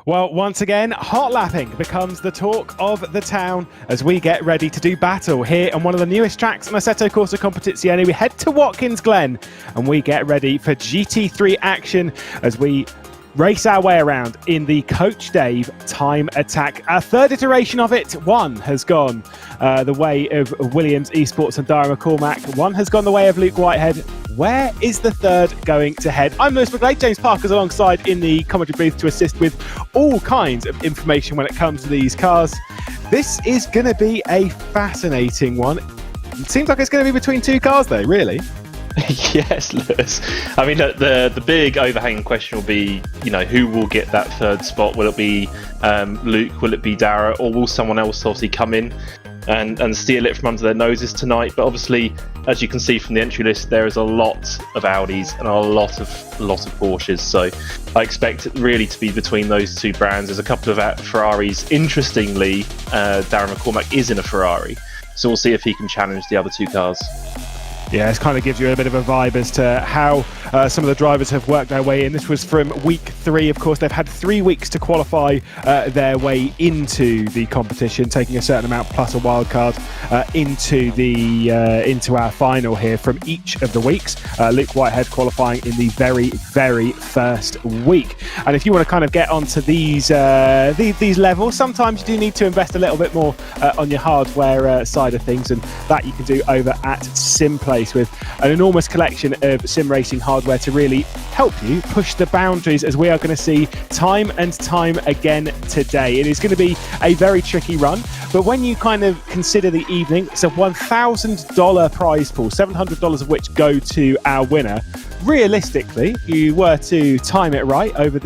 Well, once again, hot lapping becomes the talk of the town as we get ready to do battle here on one of the newest tracks on Assetto Corsa Competizione. We head to Watkins Glen and we get ready for GT3 action as we race our way around in the Coach Dave time attack. Our third iteration of it, one has gone the way of Williams Esports and Dara McCormack. One has gone the way of Luke Whitehead. Where is the third going to head? I'm Lewis McGlade. James Parker's alongside in the commentary booth to assist with all kinds of information when it comes to these cars. This is going to be a fascinating one. It seems like it's going to be between two cars though, really. Yes, Lewis. I mean, the big overhanging question will be, who will get that third spot? Will it be Luke? Will it be Dara? Or will someone else obviously come in and steal it from under their noses tonight? But obviously, as you can see from the entry list, there is a lot of Audis and a lot of Porsches. So I expect it really to be between those two brands. There's a couple of Ferraris. Interestingly, Darren McCormack is in a Ferrari. So we'll see if he can challenge the other two cars. Yeah, it kind of gives you a bit of a vibe as to how some of the drivers have worked their way in. This was from week 3, of course. They've had 3 weeks to qualify their way into the competition, taking a certain amount plus a wildcard into our final here from each of the weeks. Luke Whitehead qualifying in the very, very first week. And if you want to kind of get onto these levels, sometimes you do need to invest a little bit more on your hardware side of things, and that you can do over at SimPlay, with an enormous collection of sim racing hardware to really help you push the boundaries, as we are going to see time and time again today. It is going to be a very tricky run, but when you kind of consider the evening, it's a $1,000 prize pool, $700 of which go to our winner. Realistically, if you were to time it right over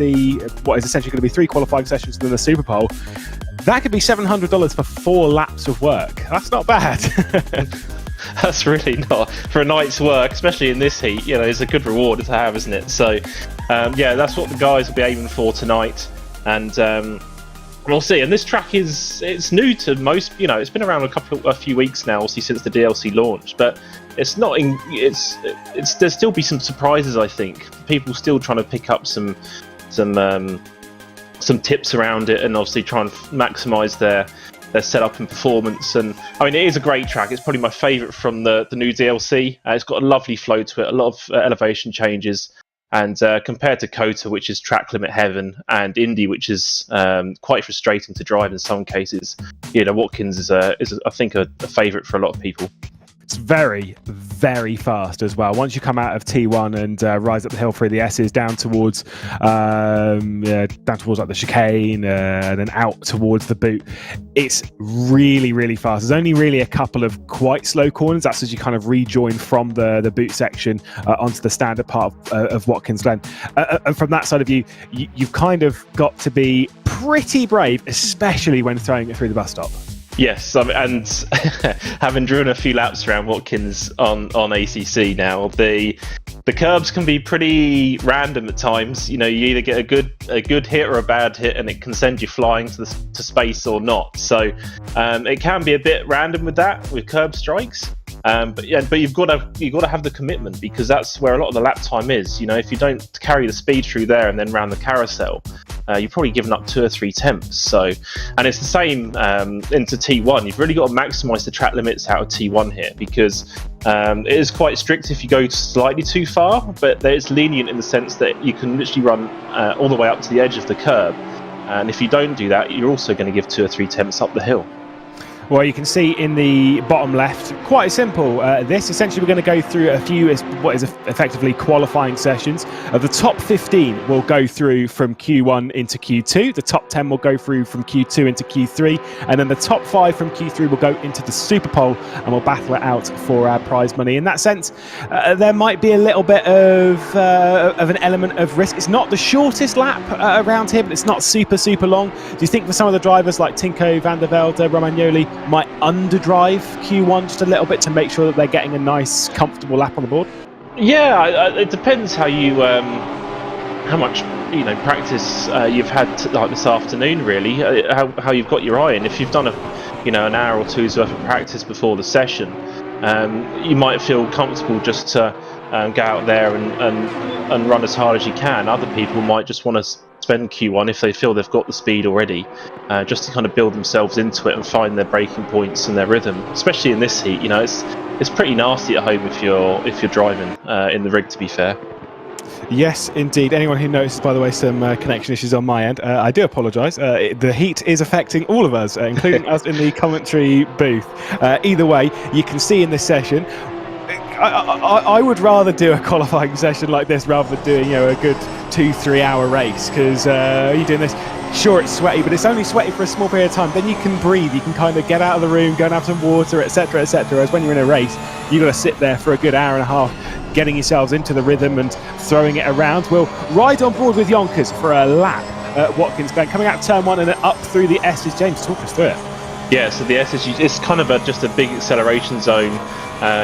what is essentially going to be 3 qualifying sessions and then the Super Bowl, that could be $700 for 4 laps of work. That's not bad. That's really not, for a night's work, especially in this heat, it's a good reward to have, isn't it? So, yeah, that's what the guys will be aiming for tonight, and we'll see. And this track it's new to most, it's been around a few weeks now, obviously since the DLC launched, but it's not, there'll still be some surprises, I think. People still trying to pick up some tips around it, and obviously try and maximise their setup and performance. And I mean, it is a great track. It's probably my favourite from the new DLC. It's got a lovely flow to it, a lot of elevation changes, and compared to COTA, which is track limit heaven, and Indy, which is quite frustrating to drive in some cases, Watkins is I think a favourite for a lot of people. It's very, very fast as well. Once you come out of T1 and rise up the hill through the S's down towards like the chicane and then out towards the boot, it's really, really fast. There's only really a couple of quite slow corners. That's as you kind of rejoin from the boot section onto the standard part of Watkins Glen. And from that side of you've kind of got to be pretty brave, especially when throwing it through the bus stop. Yes, and having driven a few laps around Watkins on ACC now, the curbs can be pretty random at times. You either get a good hit or a bad hit, and it can send you flying to space or not. So it can be a bit random with curb strikes. But you've got to have the commitment, because that's where a lot of the lap time is. If you don't carry the speed through there and then round the carousel, you've probably given up 2 or 3 temps. So, and it's the same into T1. You've really got to maximise the track limits out of T1 here, because it is quite strict if you go slightly too far, but it's lenient in the sense that you can literally run all the way up to the edge of the curb. And if you don't do that, you're also going to give 2 or 3 temps up the hill. Well, you can see in the bottom left, quite simple. This essentially, we're going to go through a few what is effectively qualifying sessions. The top 15 will go through from Q1 into Q2. The top 10 will go through from Q2 into Q3, and then the top 5 from Q3 will go into the Super Bowl, and we'll battle it out for our prize money. In that sense, there might be a little bit of an element of risk. It's not the shortest lap around here, but it's not super long. Do you think for some of the drivers like Tinko, Van der Velde, Romagnoli might underdrive Q1 just a little bit to make sure that they're getting a nice, comfortable lap on the board? Yeah, it depends how you, how much practice you've had like this afternoon. Really, how you've got your eye in. If you've done an hour or two's worth of practice before the session, you might feel comfortable just to go out there and run as hard as you can. Other people might just want to spend Q1 if they feel they've got the speed already, just to kind of build themselves into it and find their braking points and their rhythm. Especially in this heat, it's pretty nasty at home if you're driving in the rig. To be fair. Yes, indeed. Anyone who notices, by the way, some connection issues on my end, I do apologise. The heat is affecting all of us, including us in the commentary booth. Either way, you can see in this session, I would rather do a qualifying session like this rather than doing a good 2-3 hour race, because you're doing this. Sure, it's sweaty, but it's only sweaty for a small period of time. Then you can breathe. You can kind of get out of the room, go and have some water, etc., etc. Whereas when you're in a race, you've got to sit there for a good hour and a half, getting yourselves into the rhythm and throwing it around. We'll ride on board with Yonkers for a lap at Watkins Glen, coming out turn 1 and then up through the S's. James, talk us through it. Yeah, so the S's, it's kind of just a big acceleration zone.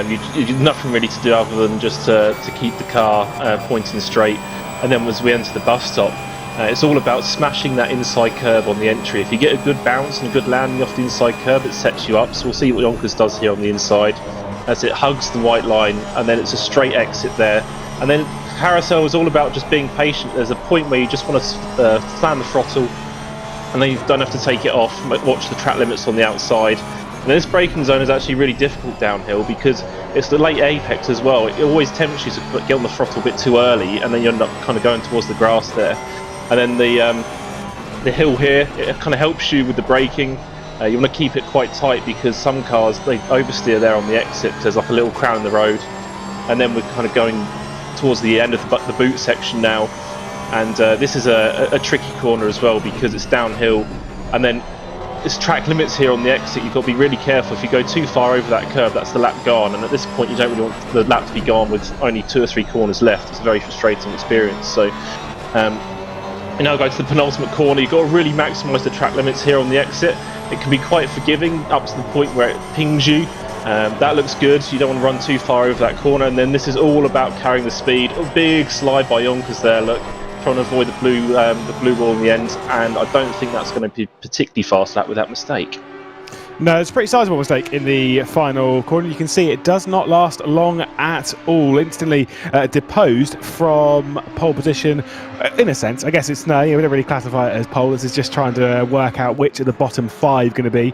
You've nothing really to do other than just to keep the car pointing straight. And then as we enter the bus stop, it's all about smashing that inside curb on the entry. If you get a good bounce and a good landing off the inside curb, it sets you up. So we'll see what Yonkers does here on the inside as it hugs the white line, and then it's a straight exit there. And then Carousel is all about just being patient. There's a point where you just want to slam the throttle, and then you don't have to take it off. Watch the track limits on the outside. And this braking zone is actually really difficult downhill because it's the late apex as well. It always tempts you to get on the throttle a bit too early, and then you end up kind of going towards the grass there. And then the hill here, it kind of helps you with the braking. You want to keep it quite tight because some cars, they oversteer there on the exit. There's like a little crown in the road, and then we're kind of going towards the end of the boot section now. And this is a tricky corner as well because it's downhill, and then it's track limits here on the exit. You've got to be really careful. If you go too far over that curve, that's the lap gone, and at this point you don't really want the lap to be gone with only 2 or 3 corners left. It's a very frustrating experience. So you now go to the penultimate corner. You've got to really maximise the track limits here on the exit. It can be quite forgiving up to the point where it pings you. That looks good. You don't want to run too far over that corner. And then this is all about carrying the speed. A big slide by Yonkers there, look, trying to avoid the blue wall in the end. And I don't think that's going to be particularly fast lap with that mistake. No, it's a pretty sizable mistake in the final corner. You can see it does not last long at all. Instantly deposed from pole position, in a sense. I guess it's no, we don't really classify it as pole. This is just trying to work out which of the bottom 5 going to be.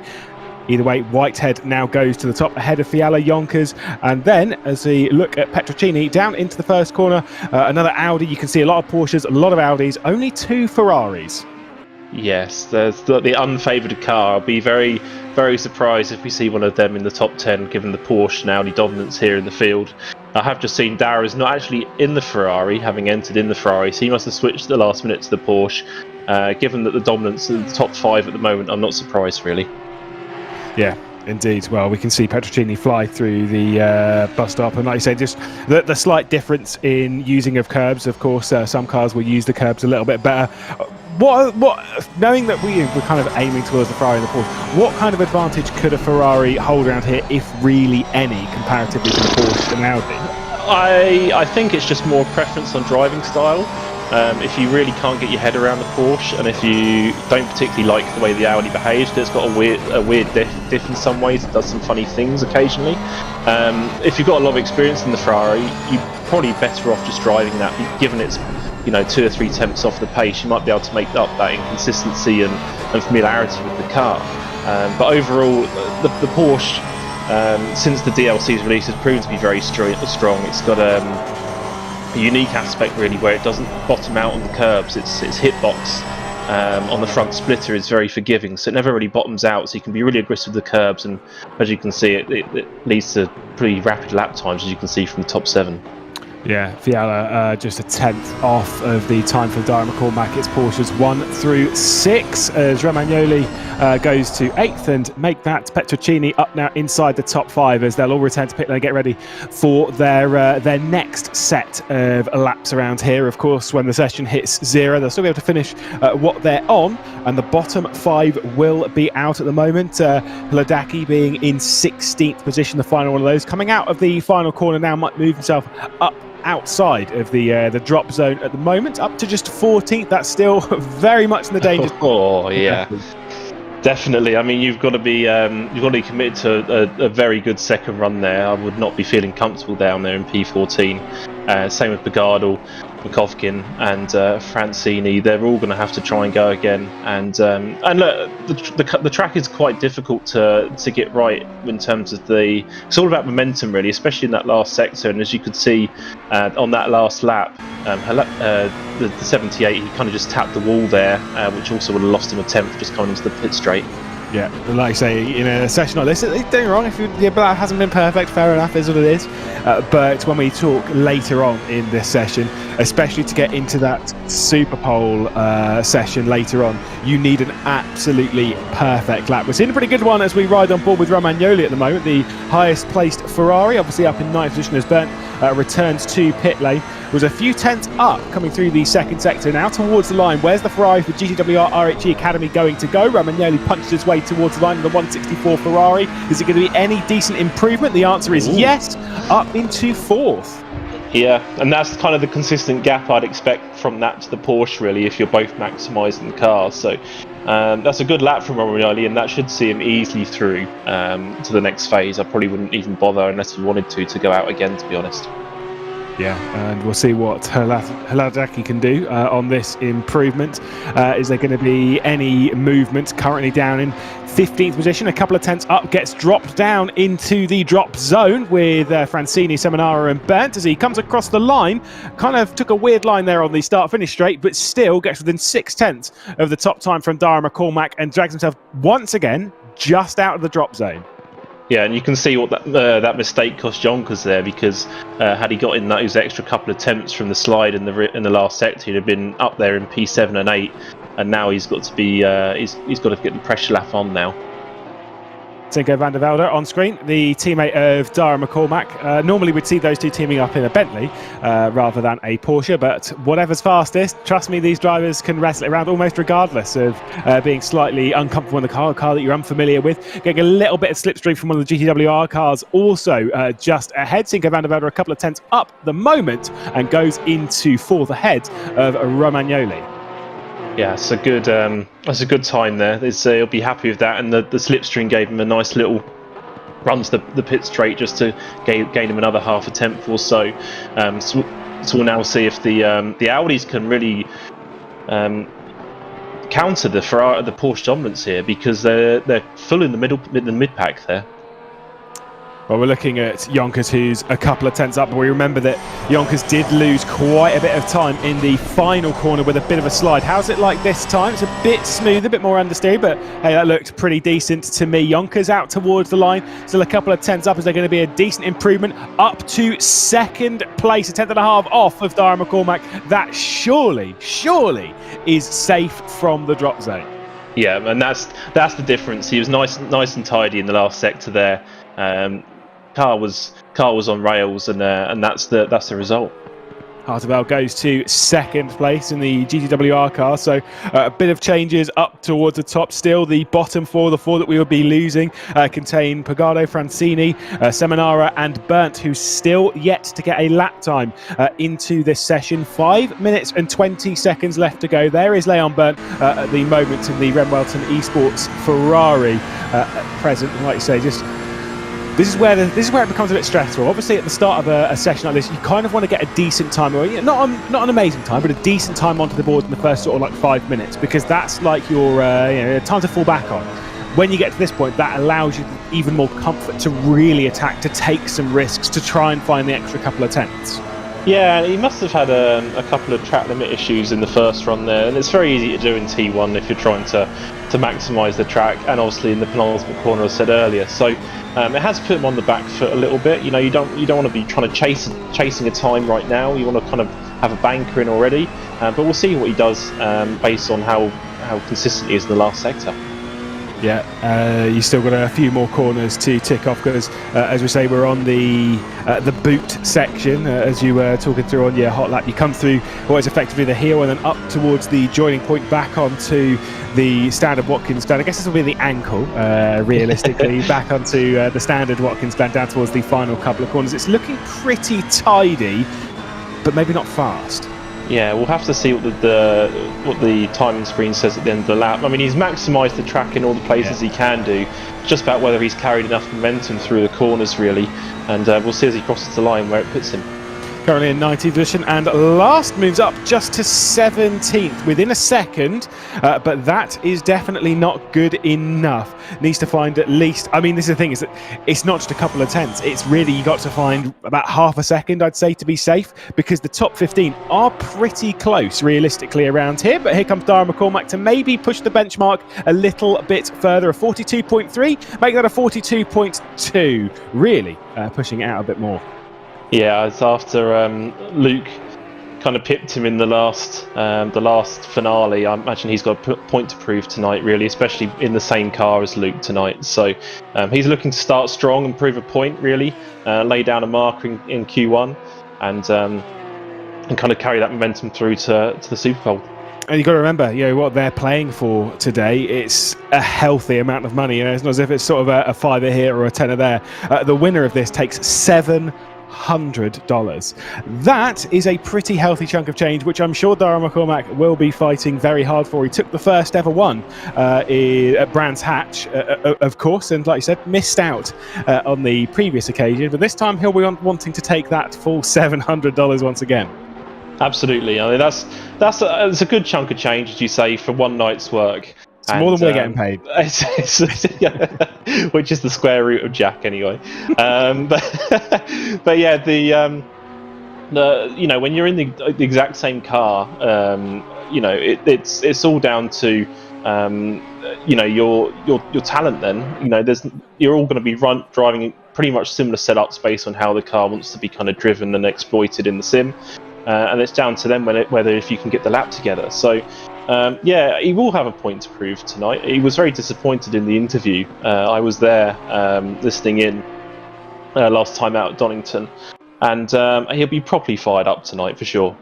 Either way, Whitehead now goes to the top ahead of Fiala, Yonkers, and then as we look at Petrocchini down into the first corner, another Audi. You can see a lot of Porsches, a lot of Audis, only 2 Ferraris. Yes, there's the unfavoured car. I'll be very, very surprised if we see one of them in the top 10, given the Porsche and Audi dominance here in the field. I have just seen Dara is not actually in the Ferrari, having entered in the Ferrari, so he must have switched at the last minute to the Porsche. Given that the dominance in the top 5 at the moment, I'm not surprised, really. Yeah, indeed. Well, we can see Petrocchini fly through the bus stop, and like you say, just the slight difference in using of curbs. Of course, some cars will use the curbs a little bit better. What? Knowing that we're kind of aiming towards the Ferrari and the Porsche, what kind of advantage could a Ferrari hold around here, if really any, comparatively to the Porsche and Audi? I think it's just more preference on driving style. If you really can't get your head around the Porsche, and if you don't particularly like the way the Audi behaves, it's got a weird diff in some ways. It does some funny things occasionally. If you've got a lot of experience in the Ferrari, you're probably better off just driving that, given it's 2 or 3 tenths off the pace. You might be able to make up that inconsistency and familiarity with the car. But overall, the Porsche, since the DLC's release, has proven to be very strong. It's got a unique aspect really, where it doesn't bottom out on the curbs. Its hitbox on the front splitter is very forgiving, so it never really bottoms out, so you can be really aggressive with the curbs, and as you can see, it leads to pretty rapid lap times, as you can see from the top 7. Yeah, Fiala just a 10th off of the time for Dara McCormack. It's Porsches 1 through 6 as Romagnoli goes to 8th, and make that Petrocchini up now inside the top 5 as they'll all return to pit lane, get ready for their next set of laps around here. Of course, when the session hits 0, they'll still be able to finish what they're on, and the bottom 5 will be out at the moment. Hladaki being in 16th position, the final one of those. Coming out of the final corner now, might move himself up outside of the drop zone at the moment, up to just 14th. That's still very much in the danger. Oh yeah, definitely. I mean, you've got to be committed to a very good second run there. I would not be feeling comfortable down there in P14. Same with Bagardal. Makovkin and Francini, they're all going to have to try and go again. And look, the track is quite difficult to get right in terms of it's all about momentum really, especially in that last sector. And as you could see on that last lap, the 78, he kind of just tapped the wall there, which also would have lost him a tenth just coming into the pit straight. Yeah, like I say, in a session like this, don't get me wrong, if your lap hasn't been perfect, fair enough, is what it is. But when we talk later on in this session, especially to get into that Super Pole session later on, you need an absolutely perfect lap. We're seeing a pretty good one as we ride on board with Romagnoli at the moment, the highest placed Ferrari, obviously up in 9th position as Bernd returns to pit lane. Was a few tenths up coming through the second sector, now towards the line. Where's the Ferrari for GTWR RHE Academy going to go? Romagnoli punches his way towards the line of the 164 Ferrari. Is it going to be any decent improvement? The answer is yes, up into 4th. Yeah, and that's kind of the consistent gap I'd expect from that to the Porsche, really, if you're both maximising the cars. So that's a good lap from Romagnoli, and that should see him easily through to the next phase. I probably wouldn't even bother unless he wanted to go out again, to be honest. Yeah, and we'll see what Hladaki can do on this improvement. Is there going to be any movement? Currently down in 15th position, a couple of tenths up, gets dropped down into the drop zone with Francini, Seminara and Bernd as he comes across the line. Kind of took a weird line there on the start-finish straight, but still gets within 6 tenths of the top time from Dara McCormack and drags himself once again just out of the drop zone. Yeah, and you can see what that mistake cost Yonkers there, because had he got in those extra couple of attempts from the slide in the last sector, he'd have been up there in P7 and 8, and now he's got to be he's got to get the pressure lap on now. Cinco van der Velde on screen, the teammate of Dara McCormack. Normally we'd see those two teaming up in a Bentley rather than a Porsche, but whatever's fastest, trust me, these drivers can wrestle it around almost regardless of being slightly uncomfortable in the car that you're unfamiliar with. Getting a little bit of slipstream from one of the GTWR cars also just ahead. Cinco van der Velde a couple of tenths up the moment and goes into 4th ahead of Romagnoli. Yeah, it's a good that's a good time there. He'll be happy with that, and the slipstream gave him a nice little run to the pit straight just to gain him another half a tenth or so. So we'll now see if the Audis can really counter the Porsche dominance here, because they're full in the mid pack there. Well, we're looking at Yonkers, who's a couple of tenths up, but we remember that Yonkers did lose quite a bit of time in the final corner with a bit of a slide. How's it like this time? It's a bit smoother, a bit more understeer, but hey, that looked pretty decent to me. Yonkers out towards the line, still a couple of tenths up. Is there going to be a decent improvement up to 2nd place, a tenth and a half off of Dara McCormack? That surely is safe from the drop zone. Yeah, and that's the difference. He was nice and tidy in the last sector there. Car was on rails, and that's the result. Harteveld goes to 2nd place in the GTWR car, so a bit of changes up towards the top. Still, the bottom 4, the 4 that we will be losing, contain Pagado, Francini, Seminara and Bernd, who's still yet to get a lap time into this session. 5 minutes and 20 seconds left to go. There is Leon Bernd at the moment in the Remwelton Esports Ferrari at present. And like you say, This is where it becomes a bit stressful. Obviously, at the start of a session like this, you kind of want to get a decent time, or not an amazing time, but a decent time onto the board in the first sort of like 5 minutes, because that's like your time to fall back on. When you get to this point, that allows you even more comfort to really attack, to take some risks, to try and find the extra couple of tenths. Yeah, he must have had a couple of track limit issues in the first run there, and it's very easy to do in T1 if you're trying to maximise the track, and obviously in the penultimate corner, as I said earlier. So it has put him on the back foot a little bit. You know, you don't want to be trying to chasing a time right now. You want to kind of have a banker in already, but we'll see what he does based on how consistent he is in the last sector. Yeah, you still got a few more corners to tick off, because as we say, we're on the boot section. As you were talking through on your hot lap, you come through what is effectively the heel and then up towards the joining point, back onto the standard Watkins Glen. I guess this will be the ankle, realistically, back onto the standard Watkins Glen, down towards the final couple of corners. It's looking pretty tidy, but maybe not fast. Yeah, we'll have to see what the timing screen says at the end of the lap. I mean, he's maximised the track in all the places he can do. It's just about whether he's carried enough momentum through the corners, really. And we'll see as he crosses the line where it puts him. Currently in 19th position, and last moves up just to 17th within a second, but that is definitely not good enough. Needs to find at least, I mean, this is the thing, is that it's not just a couple of tenths, it's really, you got to find about half a second, I'd say, to be safe, because the top 15 are pretty close realistically around here. But here comes Dara McCormack to maybe push the benchmark a little bit further. A 42.3, make that a 42.2, really pushing it out a bit more. Yeah, it's after Luke kind of pipped him in the last finale. I imagine he's got a point to prove tonight, really, especially in the same car as Luke tonight. So he's looking to start strong and prove a point, really, lay down a marker in Q1, and kind of carry that momentum through to the Super Bowl. And you've got to remember, what they're playing for today, it's a healthy amount of money. It's not as if it's sort of a fiver here or a tenner there. The winner of this takes $700. That is a pretty healthy chunk of change, which I'm sure Dara McCormack will be fighting very hard for. He took the first ever one at Brands Hatch, of course, and like you said, missed out on the previous occasion. But this time he'll be wanting to take that full $700 once again. Absolutely. I mean, that's a good chunk of change, as you say, for one night's work. It's more than we're getting paid. Which is the square root of Jack, anyway. But yeah, the when you're in the exact same car, it's all down to your talent. Then you're all going to be driving pretty much similar setups based on how the car wants to be kind of driven and exploited in the sim, and it's down to them whether if you can get the lap together. So. He will have a point to prove tonight. He was very disappointed in the interview. I was there listening in last time out at Donington, and he'll be properly fired up tonight for sure.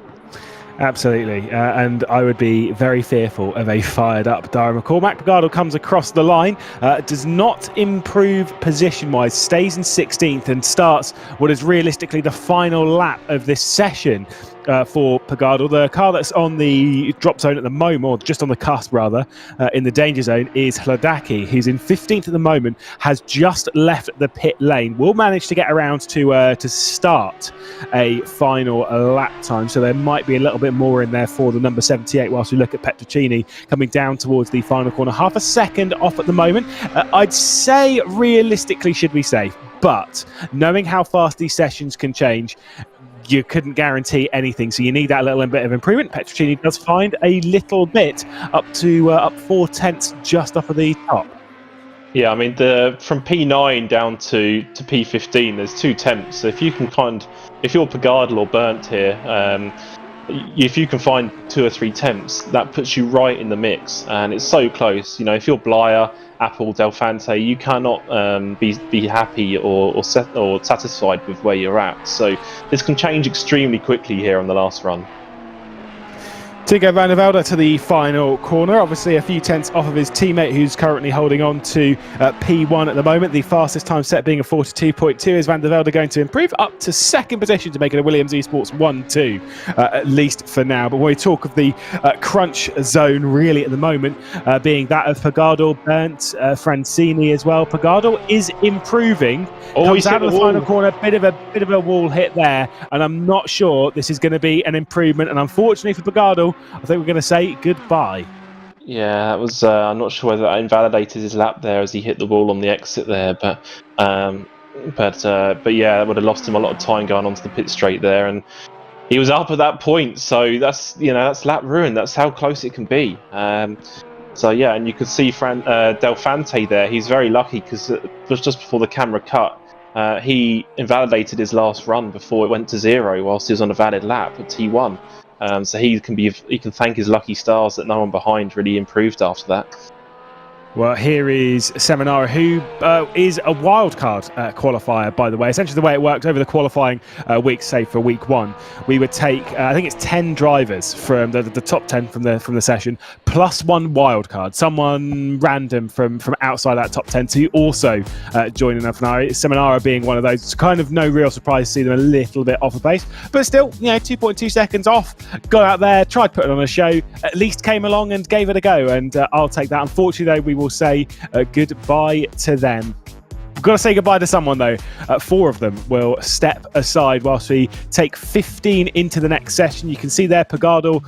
Absolutely, and I would be very fearful of a fired-up Dara McCormack. Pagado comes across the line, does not improve position-wise, stays in 16th and starts what is realistically the final lap of this session. For Pagado, the car that's on the drop zone at the moment, or just on the cusp rather, in the danger zone, is Hladaki, who's in 15th at the moment, has just left the pit lane. Will manage to get around to start a final lap time, so there might be a little bit more in there for the number 78. Whilst we look at Petrocchini coming down towards the final corner, half a second off at the moment. I'd say realistically should be safe, but knowing how fast these sessions can change, you couldn't guarantee anything, so you need that little bit of improvement. Petrocchini does find a little bit up 4 tenths just off of the top. Yeah, I mean, from P9 down to P15, there's 2 tenths. So if you can if you're Pagado or Burnt here, if you can find 2 or 3 tenths, that puts you right in the mix, and it's so close. If you're Blyer, Apple, Delfante, you cannot be happy or satisfied with where you're at. So this can change extremely quickly here on the last run. Tigo van der Velde to the final corner, obviously a few tenths off of his teammate, who's currently holding on to P1 at the moment. The fastest time set being a 42.2. Is van der Velde going to improve up to second position to make it a Williams Esports 1-2, at least for now. But when we talk of the crunch zone really at the moment, being that of Pagado, Burnt, Francini as well. Pagado is improving. Comes out of the final corner, bit of a wall hit there, and I'm not sure this is going to be an improvement. And unfortunately for Pagado, I think we're going to say goodbye. Yeah, that was. I'm not sure whether that invalidated his lap there as he hit the wall on the exit there, but yeah, that would have lost him a lot of time going onto the pit straight there, and he was up at that point. So that's lap ruin. That's how close it can be. So yeah, and you could see Delfante there. He's very lucky because it was just before the camera cut. He invalidated his last run before it went to 0, whilst he was on a valid lap at T1. So he can thank his lucky stars that no one behind really improved after that. Well, here is Seminara, who is a wildcard qualifier, by the way. Essentially, the way it worked over the qualifying weeks, say for week 1, we would take, I think it's 10 drivers from the top 10 from the session, plus 1 wildcard, someone random from outside that top 10 to also join in Seminara being one of those. It's kind of no real surprise to see them a little bit off the pace, but still, 2.2 seconds off. Got out there, tried putting on a show, at least came along and gave it a go, and I'll take that. Unfortunately, though, we will say goodbye to them. We've got to say goodbye to someone, though. 4 of them will step aside whilst we take 15 into the next session. You can see there Pagardal,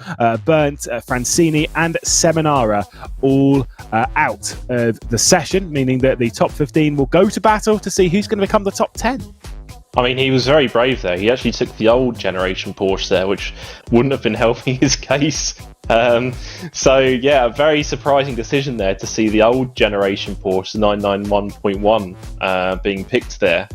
Burnt, Francini and Seminara all out of the session, meaning that the top 15 will go to battle to see who's going to become the top 10. I mean, he was very brave there. He actually took the old generation Porsche there, which wouldn't have been helping his case. So, yeah, a very surprising decision there to see the old generation Porsche 991.1 being picked there,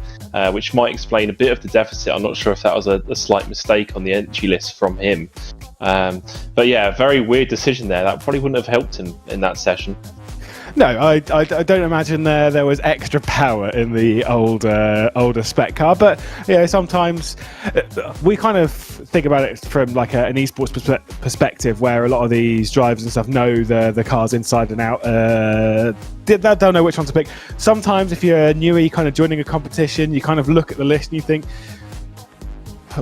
which might explain a bit of the deficit. I'm not sure if that was a slight mistake on the entry list from him. But, yeah, a very weird decision there. That probably wouldn't have helped him in that session. No, I don't imagine there was extra power in the older spec car, but sometimes we kind of think about it from like an esports perspective, where a lot of these drivers and stuff know the cars inside and out. Don't know which one to pick. Sometimes if you're newer, you kind of joining a competition, you kind of look at the list and you think,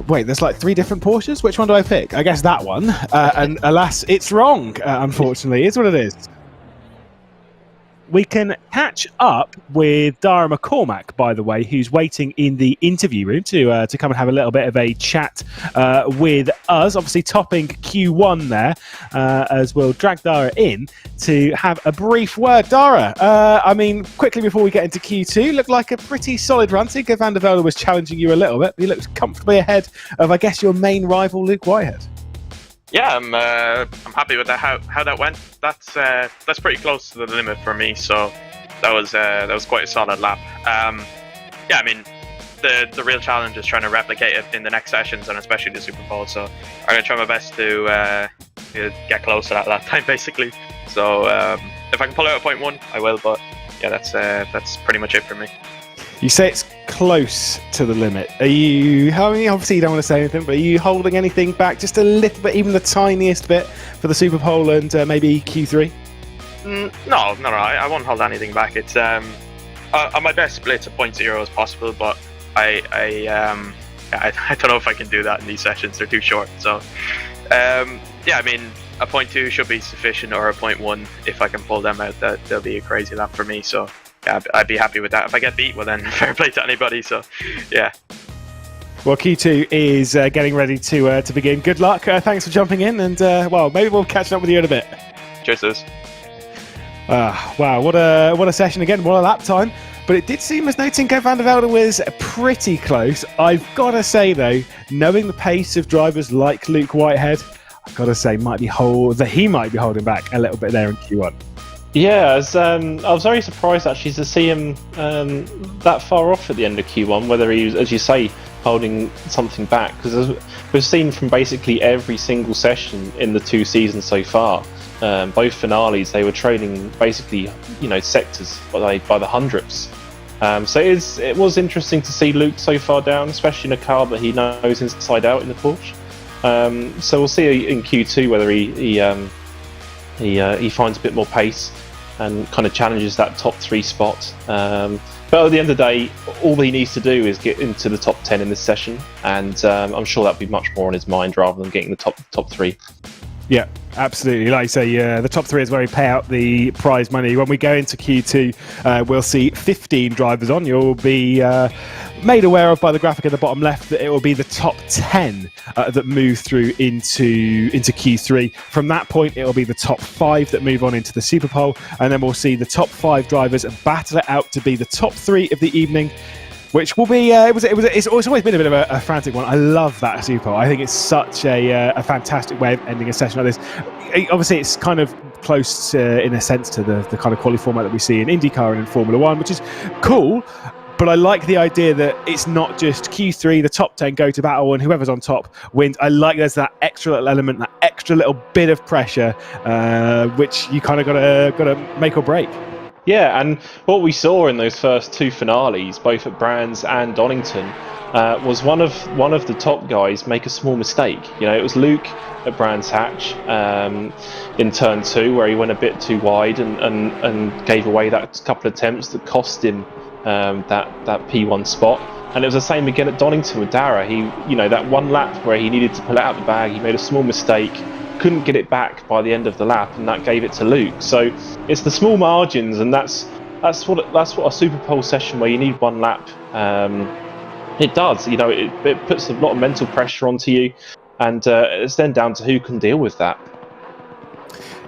wait, there's like 3 different Porsches. Which one do I pick? I guess that one. And alas, it's wrong. Unfortunately, it's what it is. We can catch up with Dara McCormack, by the way, who's waiting in the interview room to come and have a little bit of a chat with us. Obviously topping Q1 there, as we'll drag Dara in to have a brief word. Dara, I mean, quickly before we get into Q2, looked like a pretty solid run. Nico van der Velde was challenging you a little bit. He looked comfortably ahead of, I guess, your main rival, Luke Whitehead. Yeah, I'm happy with that. How that went. That's pretty close to the limit for me. So that was quite a solid lap. Yeah, I mean, the real challenge is trying to replicate it in the next sessions, and especially the Super Bowl. So I'm gonna try my best to get close to that lap time, basically. So if I can pull out a 0.1, I will. But yeah, that's pretty much it for me. You say it's close to the limit. Are you, I mean, obviously you don't want to say anything, but are you holding anything back just a little bit, even the tiniest bit, for the Super Bowl and maybe Q3? No, I won't hold anything back. It's on my best split a 0.0 as possible, but I don't know if I can do that in these sessions. They're too short. So yeah, I mean, a 0.2 should be sufficient, or a 0.1 if I can pull them out. That'll be a crazy lap for me. So yeah, I'd be happy with that. If I get beat, well then fair play to anybody. So yeah. Well, Q2 is getting ready to begin. Good luck. Thanks for jumping in, and well, maybe we'll catch up with you in a bit. Cheers, Liz. Wow, what a session again. What a lap time. But it did seem as though Nico van der Velde was pretty close. I've got to say, though, knowing the pace of drivers like Luke Whitehead, I've got to say he might be holding back a little bit there in Q1. Yeah, I was very surprised actually to see him that far off at the end of Q1, whether he was, as you say, holding something back, because we've seen from basically every single session in the 2 seasons so far, both finales, they were trailing basically, sectors by the hundredths. So it was interesting to see Luke so far down, especially in a car that he knows inside out in the Porsche. So we'll see in Q2 whether he finds a bit more pace and kind of challenges that top 3 spot. But at the end of the day, all he needs to do is get into the top 10 in this session, and I'm sure that'll be much more on his mind rather than getting the top 3. Yeah, absolutely. Like you say, the top 3 is where we pay out the prize money. When we go into Q2, we'll see 15 drivers on. You'll be made aware of by the graphic at the bottom left that it will be the top 10 that move through into Q3. From that point, it will be the top 5 that move on into the Super Bowl, and then we'll see the top 5 drivers battle it out to be the top 3 of the evening, which will be it's always been a bit of a frantic one. I love that Super Bowl. I think it's such a fantastic way of ending a session like this. Obviously, it's kind of close in a sense to the kind of quality format that we see in IndyCar and in Formula 1, which is cool. But I like the idea that it's not just Q3, the top 10 go to battle, and whoever's on top wins. I like there's that extra little element, that extra little bit of pressure, which you kind of got to make or break. Yeah, and what we saw in those first 2 finales, both at Brands and Donington, was one of the top guys make a small mistake. It was Luke at Brands Hatch in turn 2, where he went a bit too wide and gave away that couple of attempts that cost him that P1 spot. And it was the same again at Donington with Dara. He, that one lap where he needed to pull it out the bag, he made a small mistake, couldn't get it back by the end of the lap, and that gave it to Luke. So it's the small margins, and that's that's what a Super Pole session where you need one lap. It does. It puts a lot of mental pressure onto you, and it's then down to who can deal with that.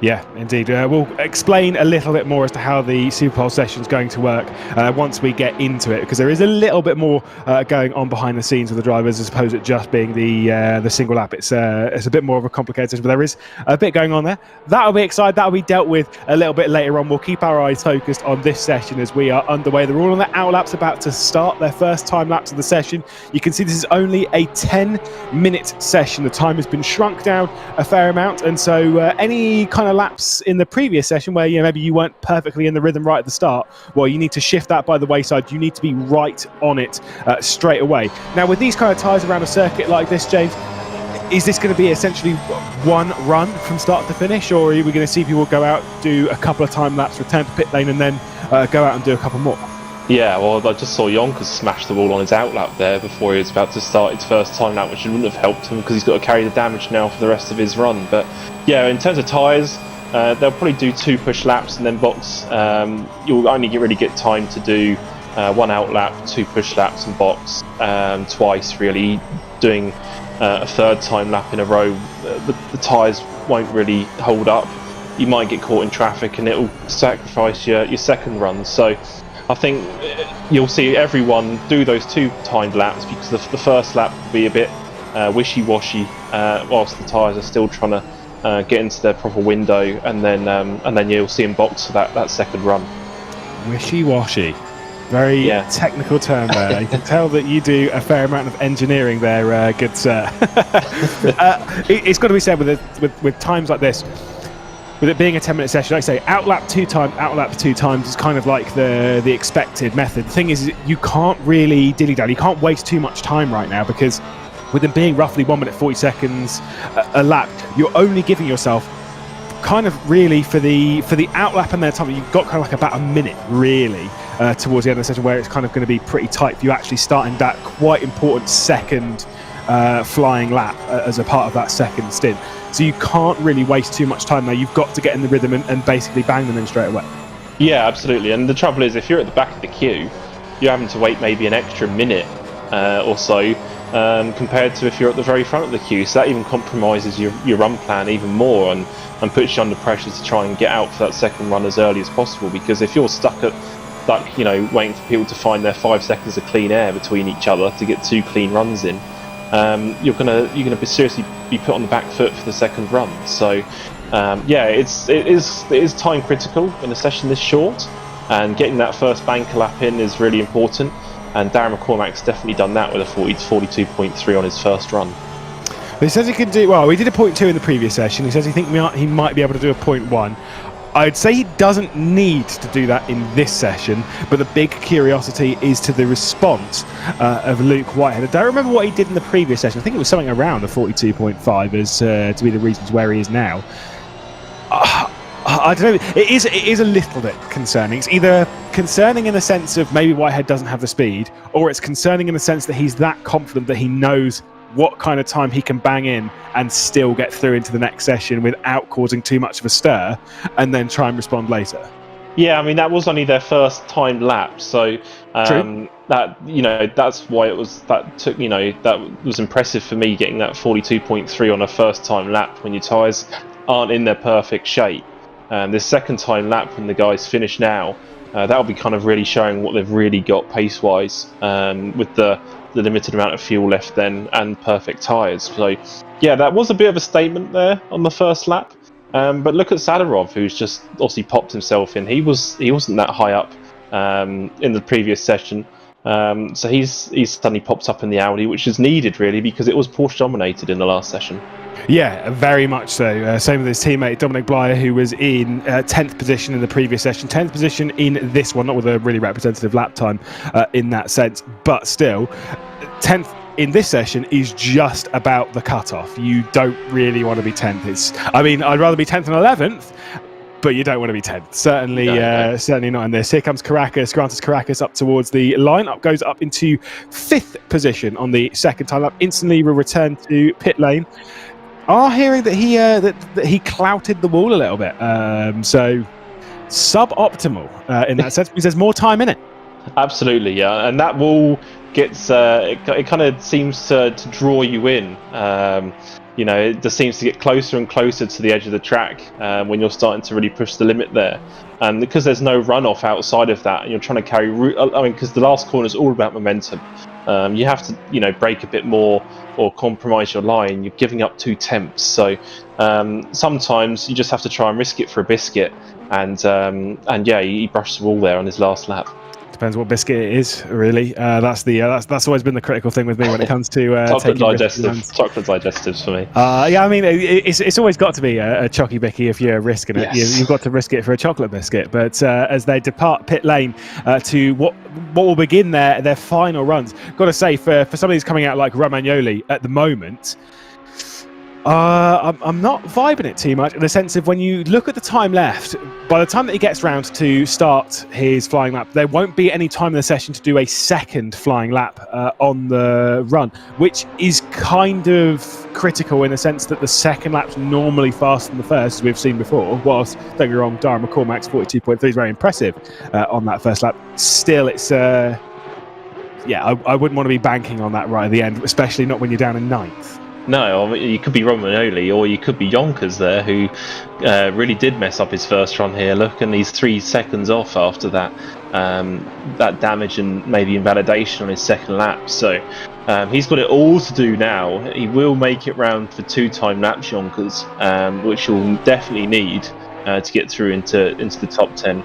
Yeah, indeed. We'll explain a little bit more as to how the Super Bowl session is going to work once we get into it, because there is a little bit more going on behind the scenes with the drivers as opposed to just being the single lap. It's a bit more of a complicated session, but there is a bit going on there. That'll be exciting. That'll be dealt with a little bit later on. We'll keep our eyes focused on this session as we are underway. They're all on the out laps, about to start their first time laps of the session. You can see this is only a 10-minute session. The time has been shrunk down a fair amount, and so any kind of laps in the previous session where maybe you weren't perfectly in the rhythm right at the start, well, you need to shift that by the wayside. You need to be right on it straight away. Now, with these kind of tyres around a circuit like this, James, is this going to be essentially one run from start to finish, or are we going to see people go out, do a couple of time laps, return to pit lane, and then go out and do a couple more? Yeah, well, I just saw Yonkers smash the wall on his outlap there before he was about to start his first time lap, which wouldn't have helped him because he's got to carry the damage now for the rest of his run. But yeah, in terms of tyres, they'll probably do 2 push laps and then box. You'll only really get time to do 1 out lap, 2 push laps and box twice, really. Doing a 3rd time lap in a row, the tyres won't really hold up. You might get caught in traffic and it'll sacrifice your second run. So I think you'll see everyone do those 2 timed laps, because the first lap will be a bit wishy-washy whilst the tyres are still trying to get into their proper window, and then you'll see them box for that second run. Wishy-washy. Very technical term there. You can tell that you do a fair amount of engineering there, good sir. It's got to be said with times like this, with it being a 10-minute session, like I say, out lap 2 times is kind of like the expected method. The thing is, you can't really dilly-dally. You can't waste too much time right now, because with them being roughly 1 minute 40 seconds a lap, you're only giving yourself kind of really for the out lap and their time. You've got kind of like about a minute really towards the end of the session, where it's kind of going to be pretty tight for you actually starting that quite important second flying lap as a part of that second stint. So you can't really waste too much time now. You've got to get in the rhythm and basically bang them in straight away. Yeah, absolutely. And the trouble is, if you're at the back of the queue, you're having to wait maybe an extra minute or so compared to if you're at the very front of the queue. So that even compromises your run plan even more, and puts you under pressure to try and get out for that second run as early as possible. Because if you're stuck waiting for people to find their 5 seconds of clean air between each other to get 2 clean runs in, you're gonna be seriously be put on the back foot for the second run. So it is time critical in a session this short, and getting that first banker lap in is really important. And Darren McCormack's definitely done that with a 42.3 on his first run. He says he can do, well, he did a 0.2 in the previous session. He says he thinks he might be able to do a 0.1. I'd say he doesn't need to do that in this session, but the big curiosity is to the response of Luke Whitehead. I don't remember what he did in the previous session. I think it was something around the 42.5 as to be the reasons where he is now. I don't know. It is a little bit concerning. It's either concerning in the sense of maybe Whitehead doesn't have the speed, or it's concerning in the sense that he's that confident that he knows what kind of time he can bang in and still get through into the next session without causing too much of a stir, and then try and respond later. Yeah, I mean, that was only their first timed lap, so that's why that was impressive for me, getting that 42.3 on a first time lap when your tyres aren't in their perfect shape. This second time lap, when the guys finish now, that'll be kind of really showing what they've really got pace wise, with the limited amount of fuel left then and perfect tyres. So yeah, that was a bit of a statement there on the first lap. But look at Sadarov, who's just obviously popped himself in. He wasn't that high up in the previous session, so he's suddenly popped up in the Audi, which is needed really, because it was Porsche dominated in the last session. Yeah, very much so. Same with his teammate Dominic Blyer, who was in 10th position in the previous session, 10th position in this one, not with a really representative lap time in that sense, but still 10th in this session is just about the cutoff. You don't really want to be 10th. I'd rather be 10th and 11th, but you don't want to be 10th. Certainly not in this. Here comes Caracas, Grantis Caracas up towards the line. Goes up into 5th position on the second time lap. Instantly will return to pit lane. Are hearing that he clouted the wall a little bit. So suboptimal in that sense because there's more time in it. Absolutely, yeah, and that wall gets it kind of seems to draw you in. It just seems to get closer and closer to the edge of the track when you're starting to really push the limit there. And because there's no runoff outside of that, and you're trying to carry. Because the last corner is all about momentum. You have to, brake a bit more or compromise your line. You're giving up 2 tenths, so sometimes you just have to try and risk it for a biscuit. And yeah, he brushed the wall there on his last lap. Depends what biscuit it is, really. That's always been the critical thing with me when it comes to chocolate digestives for me. Yeah, I mean, it's always got to be a chocky bicky if you're risking it. Yes. You've got to risk it for a chocolate biscuit. But as they depart pit lane to what will begin their final runs, got to say for somebody who's coming out like Romagnoli at the moment. I'm not vibing it too much in the sense of when you look at the time left, by the time that he gets round to start his flying lap, there won't be any time in the session to do a second flying lap on the run, which is kind of critical in the sense that the second lap's normally faster than the first, as we've seen before. Whilst, don't get me wrong, Darren McCormack's 42.3 is very impressive on that first lap. Still, it's... I wouldn't want to be banking on that right at the end, especially not when you're down in 9th. No, you could be Romagnoli or you could be Yonkers there, who really did mess up his first run here. Look, and he's 3 seconds off after that damage and maybe invalidation on his second lap. So he's got it all to do now. He will make it round for 2 time laps, Yonkers, which he'll definitely need to get through into the top 10.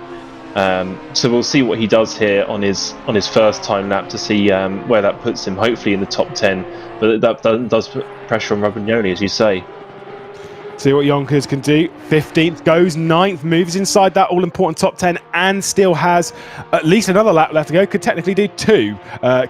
So we'll see what he does here on his first time lap to see where that puts him. Hopefully in the top 10, but that does put pressure on Romagnoli, as you say. See what Yonkers can do. 15th, goes 9th, moves inside that all-important top 10 and still has at least another lap left to go. Could technically do 2,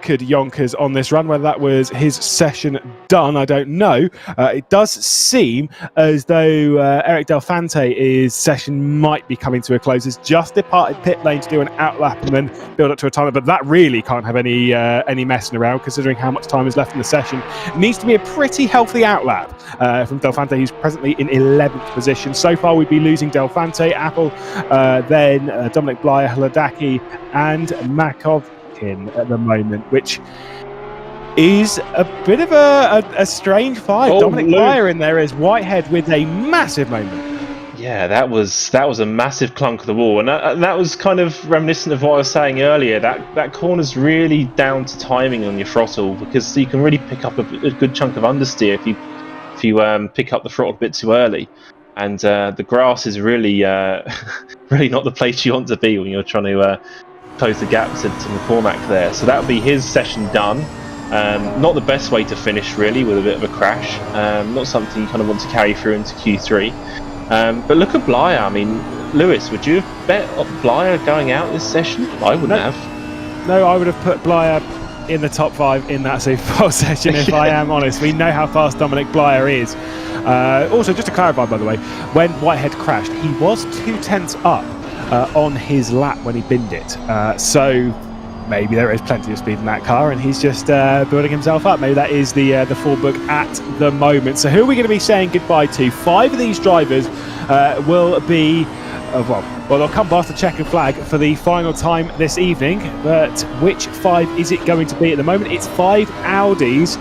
could Yonkers on this run. Whether that was his session done, I don't know. It does seem as though Eric Delfante' session might be coming to a close. He's just departed pit lane to do an outlap and then build up to a timer, but that really can't have any messing around considering how much time is left in the session. It needs to be a pretty healthy outlap from Delfante, who's presently in 11th position. So far we'd be losing Delfante, Apple, then Dominic Blyer, Hladaki and Makovkin at the moment, which is a bit of a strange fight. Dominic Blyer in there as Whitehead with a massive moment. Yeah, that was a massive clunk of the wall, and that was kind of reminiscent of what I was saying earlier. That corner's really down to timing on your throttle, because you can really pick up a good chunk of understeer if you pick up the throttle a bit too early, and the grass is really really not the place you want to be when you're trying to close the gap to McCormack there. So that'll be his session done. Not the best way to finish, really, with a bit of a crash. Not something you kind of want to carry through into Q3. But look at Blyer. I mean, Lewis, would you have bet Blyer going out this session? I wouldn't have. No, I would have put Blyer in the top 5 in that Super Bowl session, if I am honest. We know how fast Dominic Blyer is. Also, just to clarify, by the way, when Whitehead crashed, he was 2 tenths up on his lap when he binned it. So maybe there is plenty of speed in that car and he's just building himself up. Maybe that is the full book at the moment. So who are we going to be saying goodbye to? 5 of these drivers will be... Well, they'll come past the checkered flag for the final time this evening, but which 5 is it going to be at the moment? It's 5 Audis.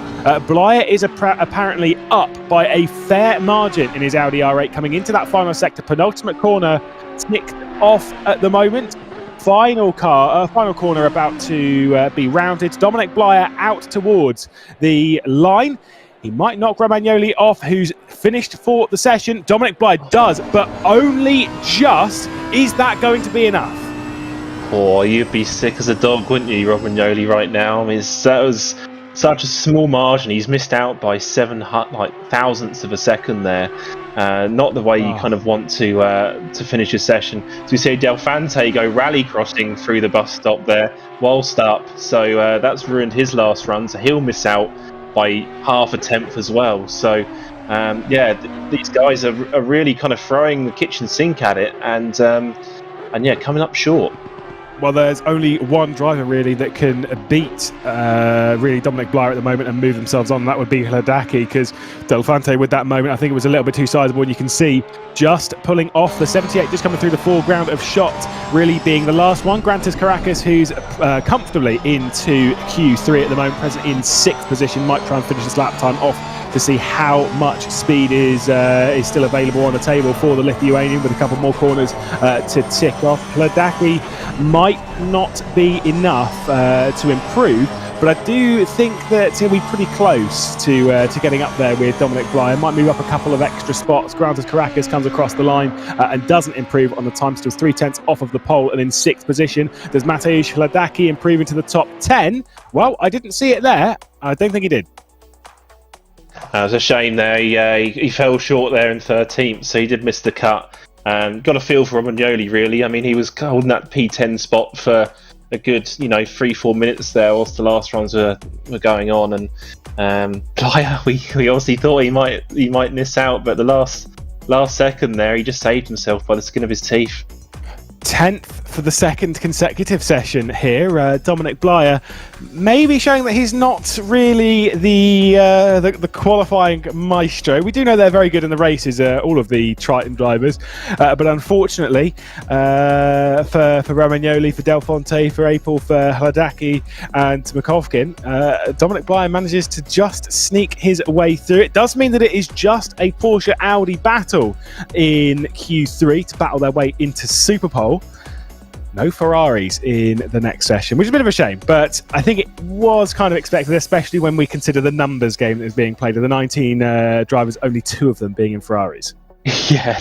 Blyer is apparently up by a fair margin in his Audi R8 coming into that final sector. Penultimate corner ticked off at the moment. Final corner about to be rounded. Dominic Blyer out towards the line. He might knock Romagnoli off, who's finished for the session. Dominic Blyer does, but only just. Is that going to be enough? Oh, you'd be sick as a dog, wouldn't you, Romagnoli, right now? I mean, that was such a small margin. He's missed out by 7 thousandths of a second there. Not the way you kind of want to finish your session. So we see Delfante go rally crossing through the bus stop there whilst up. So that's ruined his last run. So he'll miss out by half a tenth as well. So these guys are really kind of throwing the kitchen sink at it, and coming up short. Well, there's only one driver really that can beat really Dominic Blyer at the moment and move themselves on. That would be Hladaki, because Del Fante with that moment, I think it was a little bit too sizable, and you can see just pulling off the 78, just coming through the foreground of shots, really being the last one. Grantis Caracas, who's comfortably into Q3 at the moment, present in 6th position, might try and finish this lap time off to see how much speed is still available on the table for the Lithuanian, with a couple more corners to tick off. Hladaki might not be enough to improve, but I do think that he'll be pretty close to getting up there with Dominic Blyer. Might move up a couple of extra spots. Grantis Caracas comes across the line and doesn't improve on the time, still 0.3 off of the pole and in 6th position. There's Mateusz Hladaki improving to the top 10. Well, I didn't see it there. I don't think he did. It was a shame there. He fell short there in 13th, so he did miss the cut. Got a feel for Romagnoli, really. I mean, he was holding that P10 spot for a good, 3-4 minutes there whilst the last runs were going on. And Blyer, we obviously thought he might miss out, but the last second there, he just saved himself by the skin of his teeth. 10th for the second consecutive session here. Dominic Blyer maybe showing that he's not really the qualifying maestro. We do know they're very good in the races, all of the Triton drivers, but unfortunately for Romagnoli, for Del Fonte, for Apel, for Hladaki and Makovkin, Dominic Blyer manages to just sneak his way through. It does mean that it is just a Porsche Audi battle in Q3 to battle their way into Superpole. No Ferraris in the next session, which is a bit of a shame, but I think it was kind of expected, especially when we consider the numbers game that is being played. Of the 19 drivers, only 2 of them being in Ferraris. Yeah,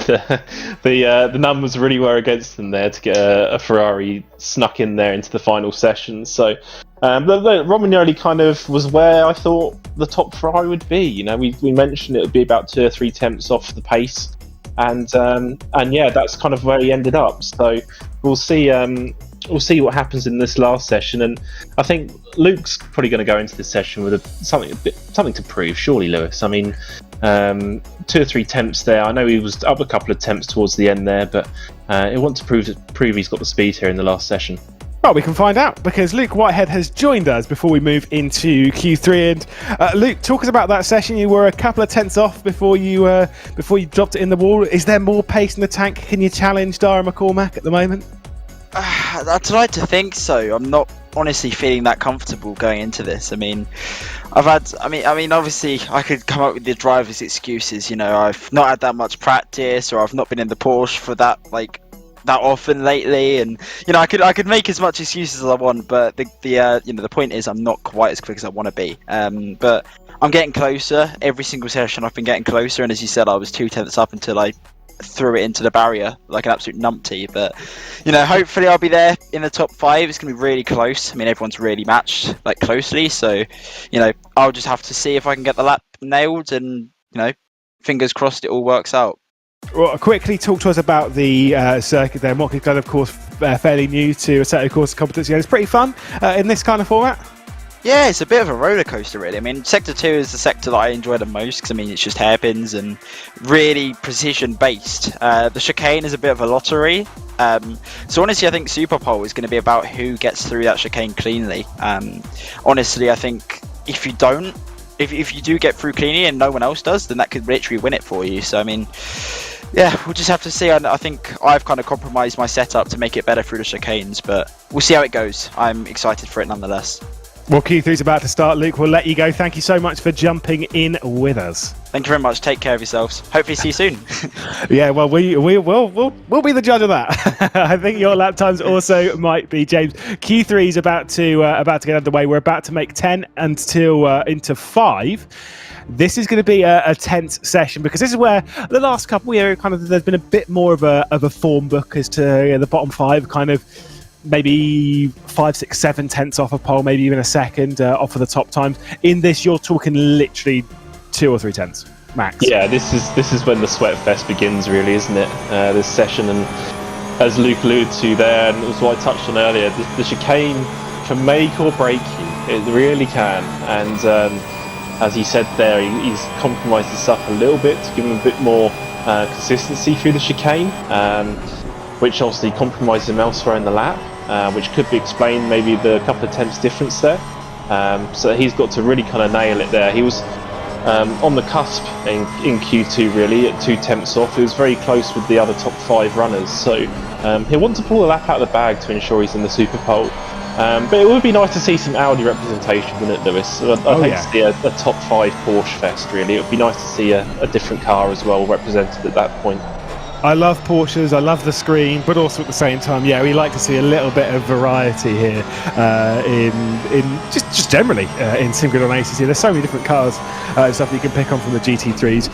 the numbers really were against them there to get a Ferrari snuck in there into the final session. So Romagnoli kind of was where I thought the top Ferrari would be. We mentioned it would be about 2 or 3 tenths off the pace. And yeah, that's kind of where he ended up. So we'll see what happens in this last session. And I think Luke's probably going to go into this session with something to prove. Surely, Lewis. I mean, 2 or 3 tenths there. I know he was up a couple of tenths towards the end there, but he wants to prove he's got the speed here in the last session. Well, we can find out, because Luke Whitehead has joined us before we move into Q3. And Luke, talk us about that session. You were a couple of tenths off before you dropped it in the wall. Is there more pace in the tank? Can you challenge Dara McCormack at the moment? I'd like to think so. I'm not honestly feeling that comfortable going into this. I mean, obviously I could come up with the driver's excuses. I've not had that much practice, or I've not been in the Porsche for that often lately, and I could make as much excuses as I want, but the point is I'm not quite as quick as I want to be. But I'm getting closer. Every single session I've been getting closer, and as you said, I was 2 tenths up until I threw it into the barrier like an absolute numpty. But hopefully I'll be there in the top 5. It's gonna be really close. I mean, everyone's really matched closely, so I'll just have to see if I can get the lap nailed, and fingers crossed it all works out. Well, quickly talk to us about the circuit there. Watkins Glen, of course, fairly new to Assetto Corsa Competizione. It's pretty fun in this kind of format. Yeah, it's a bit of a roller coaster, really. I mean, Sector 2 is the sector that I enjoy the most, because it's just hairpins and really precision based. The chicane is a bit of a lottery. So honestly, I think Superpole is going to be about who gets through that chicane cleanly. Honestly, I think if you do get through cleanly and no one else does, then that could literally win it for you. So I mean, yeah, we'll just have to see. I think I've kind of compromised my setup to make it better through the chicanes, but we'll see how it goes. I'm excited for it nonetheless. Well, Q3 is about to start, Luke. We'll let you go. Thank you so much for jumping in with us. Thank you very much. Take care of yourselves. Hopefully see you soon. Yeah, well, we'll be the judge of that. I think your lap times also might be, James. Q3 is about to get underway. We're about to make 10 until into 5. This is going to be a tense session, because this is where the last couple of years there's been a bit more of a form book as to the bottom 5 kind of. Maybe 5, 6, 7 tenths off a pole, maybe even a second off of the top times. In this, you're talking literally 2 or 3 tenths max. Yeah, this is when the sweat fest begins, really, isn't it? This session, and as Luke alluded to there, and it was what I touched on earlier, the chicane can make or break you. It really can. And as he said there, he's compromised his stuff a little bit to give him a bit more consistency through the chicane. Which obviously compromises him elsewhere in the lap. which could be explained maybe the couple of tenths difference there. So he's got to really kind of nail it there. He was on the cusp in Q2 really at 2 tenths off. He was very close with the other top 5 runners, so he'll want to pull a lap out of the bag to ensure he's in the Super Pole. But it would be nice to see some Audi representation, wouldn't it, Lewis? I'd hate to see a top 5 Porsche fest really. It would be nice to see a different car as well represented at that point. I love Porsches, I love the screen, but also at the same time, yeah, we like to see a little bit of variety here in just generally in SimGrid on ACC. There's so many different cars and stuff that you can pick on from the GT3s.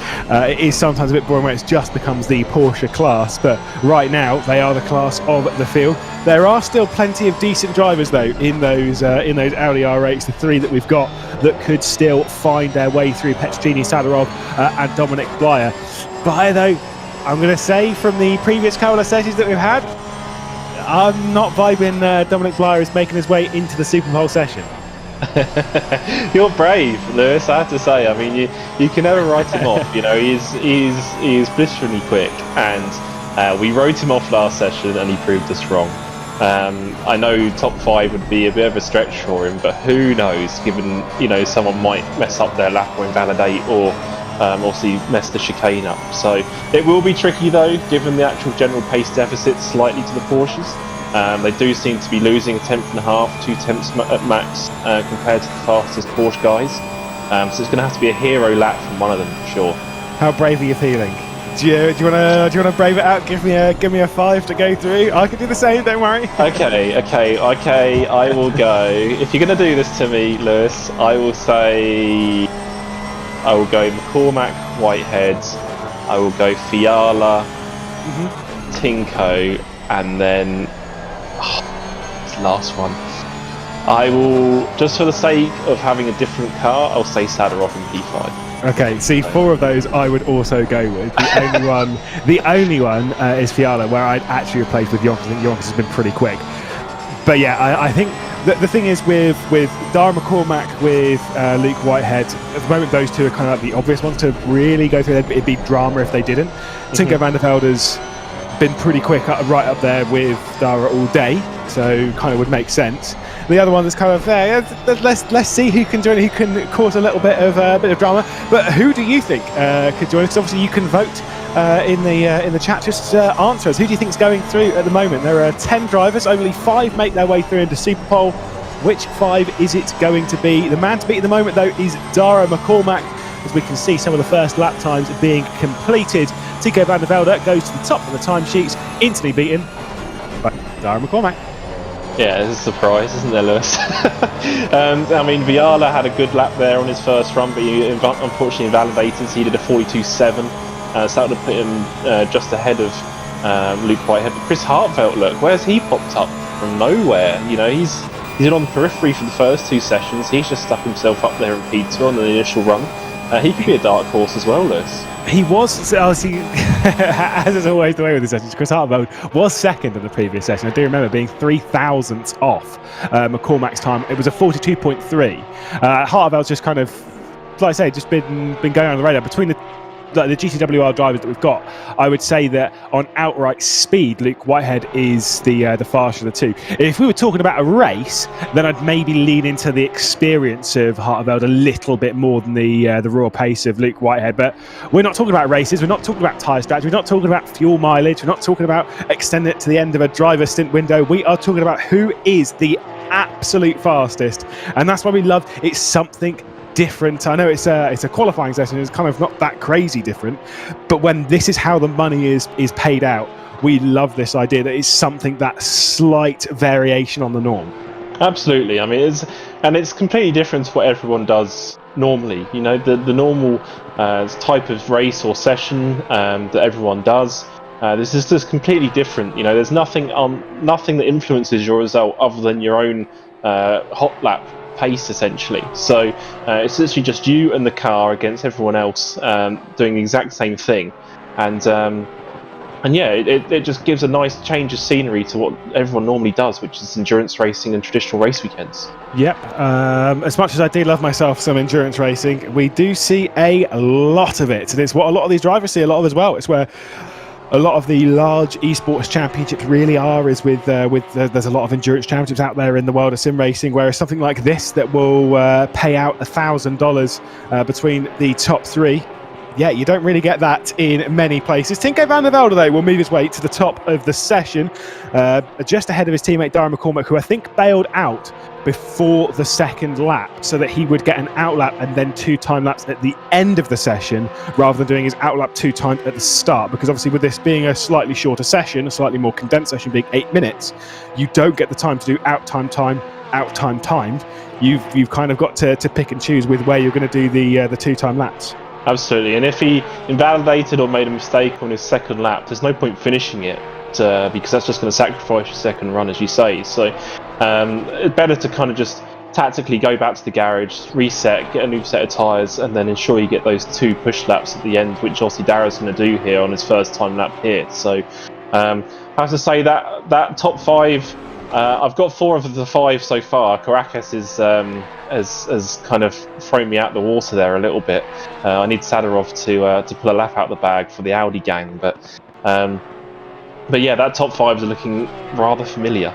It is sometimes a bit boring when it just becomes the Porsche class, but right now they are the class of the field. There are still plenty of decent drivers though in those Audi R8s, the 3 that we've got, that could still find their way through Petrogini, Sadarov and Dominic Blyer. But though, I'm going to say from the previous couple of sessions that we've had, I'm not vibing Dominic Blyer is making his way into the Super Bowl session. You're brave, Lewis, I have to say. I mean, you can never write him off. You know, he's blisteringly quick, and we wrote him off last session and he proved us wrong. I know top 5 would be a bit of a stretch for him, but who knows, given, you know, someone might mess up their lap or invalidate, or obviously mess the chicane up. So it will be tricky though, given the actual general pace deficit slightly to the Porsches. They do seem to be losing 1.5 tenths, 2 tenths at max compared to the fastest Porsche guys. So it's going to have to be a hero lap from one of them for sure. How brave are you feeling? Do you want to brave it out? Give me a 5 to go through. I can do the same. Don't worry. Okay. I will go. If you're going to do this to me, Lewis, I will go McCormack, Whitehead, I will go Fiala, Tinko, and then the last one. I will, just for the sake of having a different car, I'll say Sadarov in P5. Okay, see, 4 of those I would also go with. The only one is Fiala, where I'd actually replace with Yonkers. I think Yonkers has been pretty quick. But yeah, I think the thing is with Dara McCormack, with Luke Whitehead, at the moment those 2 are kind of like the obvious ones to really go through. It'd be drama if they didn't. Tinko van der Velde's been pretty quick right up there with Dara all day, so kind of would make sense. The other one that's kind of there, let's see who can join, who can cause a little bit of drama. But who do you think could join? Because obviously you can vote in the chat. Just answer us. Who do you think is going through at the moment? There are 10 drivers. Only 5 make their way through into Super Pole. Which 5 is it going to be? The man to beat at the moment, though, is Dara McCormack, as we can see some of the first lap times being completed. Tinko van der Velde goes to the top of the timesheets, instantly beaten by Dara McCormack. Yeah, it's a surprise, isn't there, Lewis? I mean, Viala had a good lap there on his first run, but he unfortunately invalidated, so he did a 42.7. So that would have put him just ahead of Luke Whitehead. But Chris Hartfeld, look, where's he popped up from nowhere? You know, he's been on the periphery for the first 2 sessions. He's just stuck himself up there in P2 on the initial run. He could be a dark horse as well, Lewis. He was, obviously, as is always the way with the sessions, Chris Hartwell was second in the previous session. I do remember being 3,000ths off McCormack's time. It was a 42.3. Hartwell's just kind of, like I say, just been going on the radar. Between the GTWR drivers that we've got, I would say that on outright speed, Luke Whitehead is the faster of the 2. If we were talking about a race, then I'd maybe lean into the experience of Harteveld a little bit more than the raw pace of Luke Whitehead. But we're not talking about races, we're not talking about tyre strategy, we're not talking about fuel mileage, we're not talking about extending it to the end of a driver stint window. We are talking about who is the absolute fastest, and that's why we love it's something different. I know it's a qualifying session, it's kind of not that crazy different, but when this is how the money is paid out, we love this idea that it's something that slight variation on the norm. Absolutely. I mean, it's completely different to what everyone does normally. You know, the normal type of race or session that everyone does. This is just completely different. You know, there's nothing that influences your result other than your own hot lap pace, essentially. So it's literally just you and the car against everyone else doing the exact same thing, and yeah, it just gives a nice change of scenery to what everyone normally does, which is endurance racing and traditional race weekends. Yep. As much as I do love myself some endurance racing, we do see a lot of it, and it's what a lot of these drivers see a lot of as well. It's where a lot of the large esports championships really are is with there's a lot of endurance championships out there in the world of sim racing, whereas something like this that will pay out $1,000 between the top 3. Yeah, you don't really get that in many places. Tinko van der Velde, though, will move his way to the top of the session, just ahead of his teammate Darren McCormack, who I think bailed out before the second lap, so that he would get an out lap and then 2 time laps at the end of the session, rather than doing his out lap 2 times at the start. Because obviously with this being a slightly shorter session, a slightly more condensed session being 8 minutes, you don't get the time to do out time timed. You've kind of got to pick and choose with where you're going to do the 2 time laps. Absolutely, and if he invalidated or made a mistake on his second lap, there's no point finishing it, because that's just going to sacrifice your second run, as you say. So it's better to kind of just tactically go back to the garage, reset, get a new set of tyres, and then ensure you get those 2 push laps at the end, which obviously Darrow's going to do here on his first time lap here. So I have to say that top 5, I've got 4 of the 5 so far. Caracas has kind of thrown me out the water there a little bit. I need Sadarov to pull a lap out the bag for the Audi gang, but yeah, that top 5 is looking rather familiar.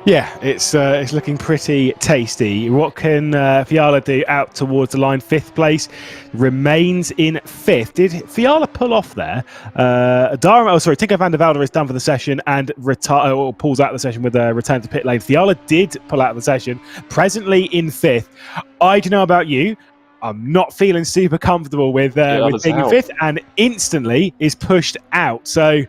Yeah, it's looking pretty tasty. What can Fiala do out towards the line? 5th place, remains in 5th. Did Fiala pull off there? Tinko van der Velde is done for the session and pulls out of the session with a return to pit lane. Fiala did pull out of the session, presently in 5th. I don't know about you, I'm not feeling super comfortable with being in 5th, and instantly is pushed out. So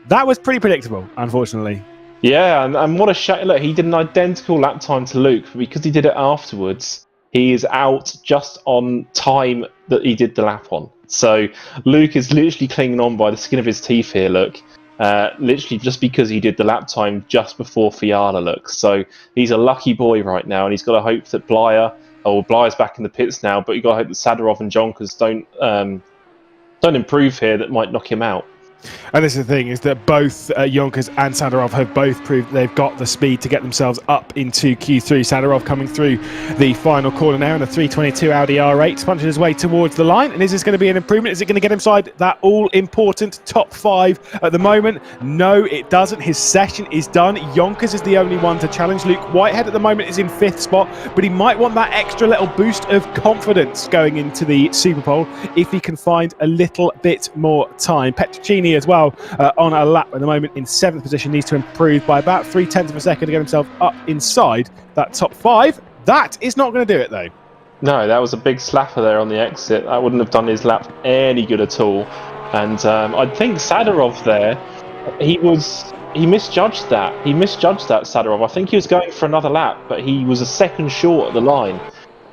that was pretty predictable, unfortunately. Yeah, and what a shame. Look, he did an identical lap time to Luke, but because he did it afterwards, he is out just on time that he did the lap on. So Luke is literally clinging on by the skin of his teeth here, look. Literally just because he did the lap time just before Fiala, look. So he's a lucky boy right now, and he's got to hope that Blyer's back in the pits now, but you've got to hope that Sadarov and Jonkers don't improve here. That might knock him out. And this is the thing, is that both Jonkers and Sadarov have both proved they've got the speed to get themselves up into Q3. Sadarov coming through the final corner now in the 322 Audi R8, punching his way towards the line. And is this going to be an improvement? Is it going to get inside that all-important top 5 at the moment? No, it doesn't. His session is done. Jonkers is the only one to challenge. Luke Whitehead at the moment is in 5th spot, but he might want that extra little boost of confidence going into the Super Bowl if he can find a little bit more time. Petricini as well on a lap at the moment in 7th position, needs to improve by about 0.3 of a second to get himself up inside that top 5. That is not going to do it though. No, that was a big slapper there on the exit. That wouldn't have done his lap any good at all. And I think Sadarov there, he misjudged that. He misjudged that, Sadarov. I think he was going for another lap, but he was a second short at the line.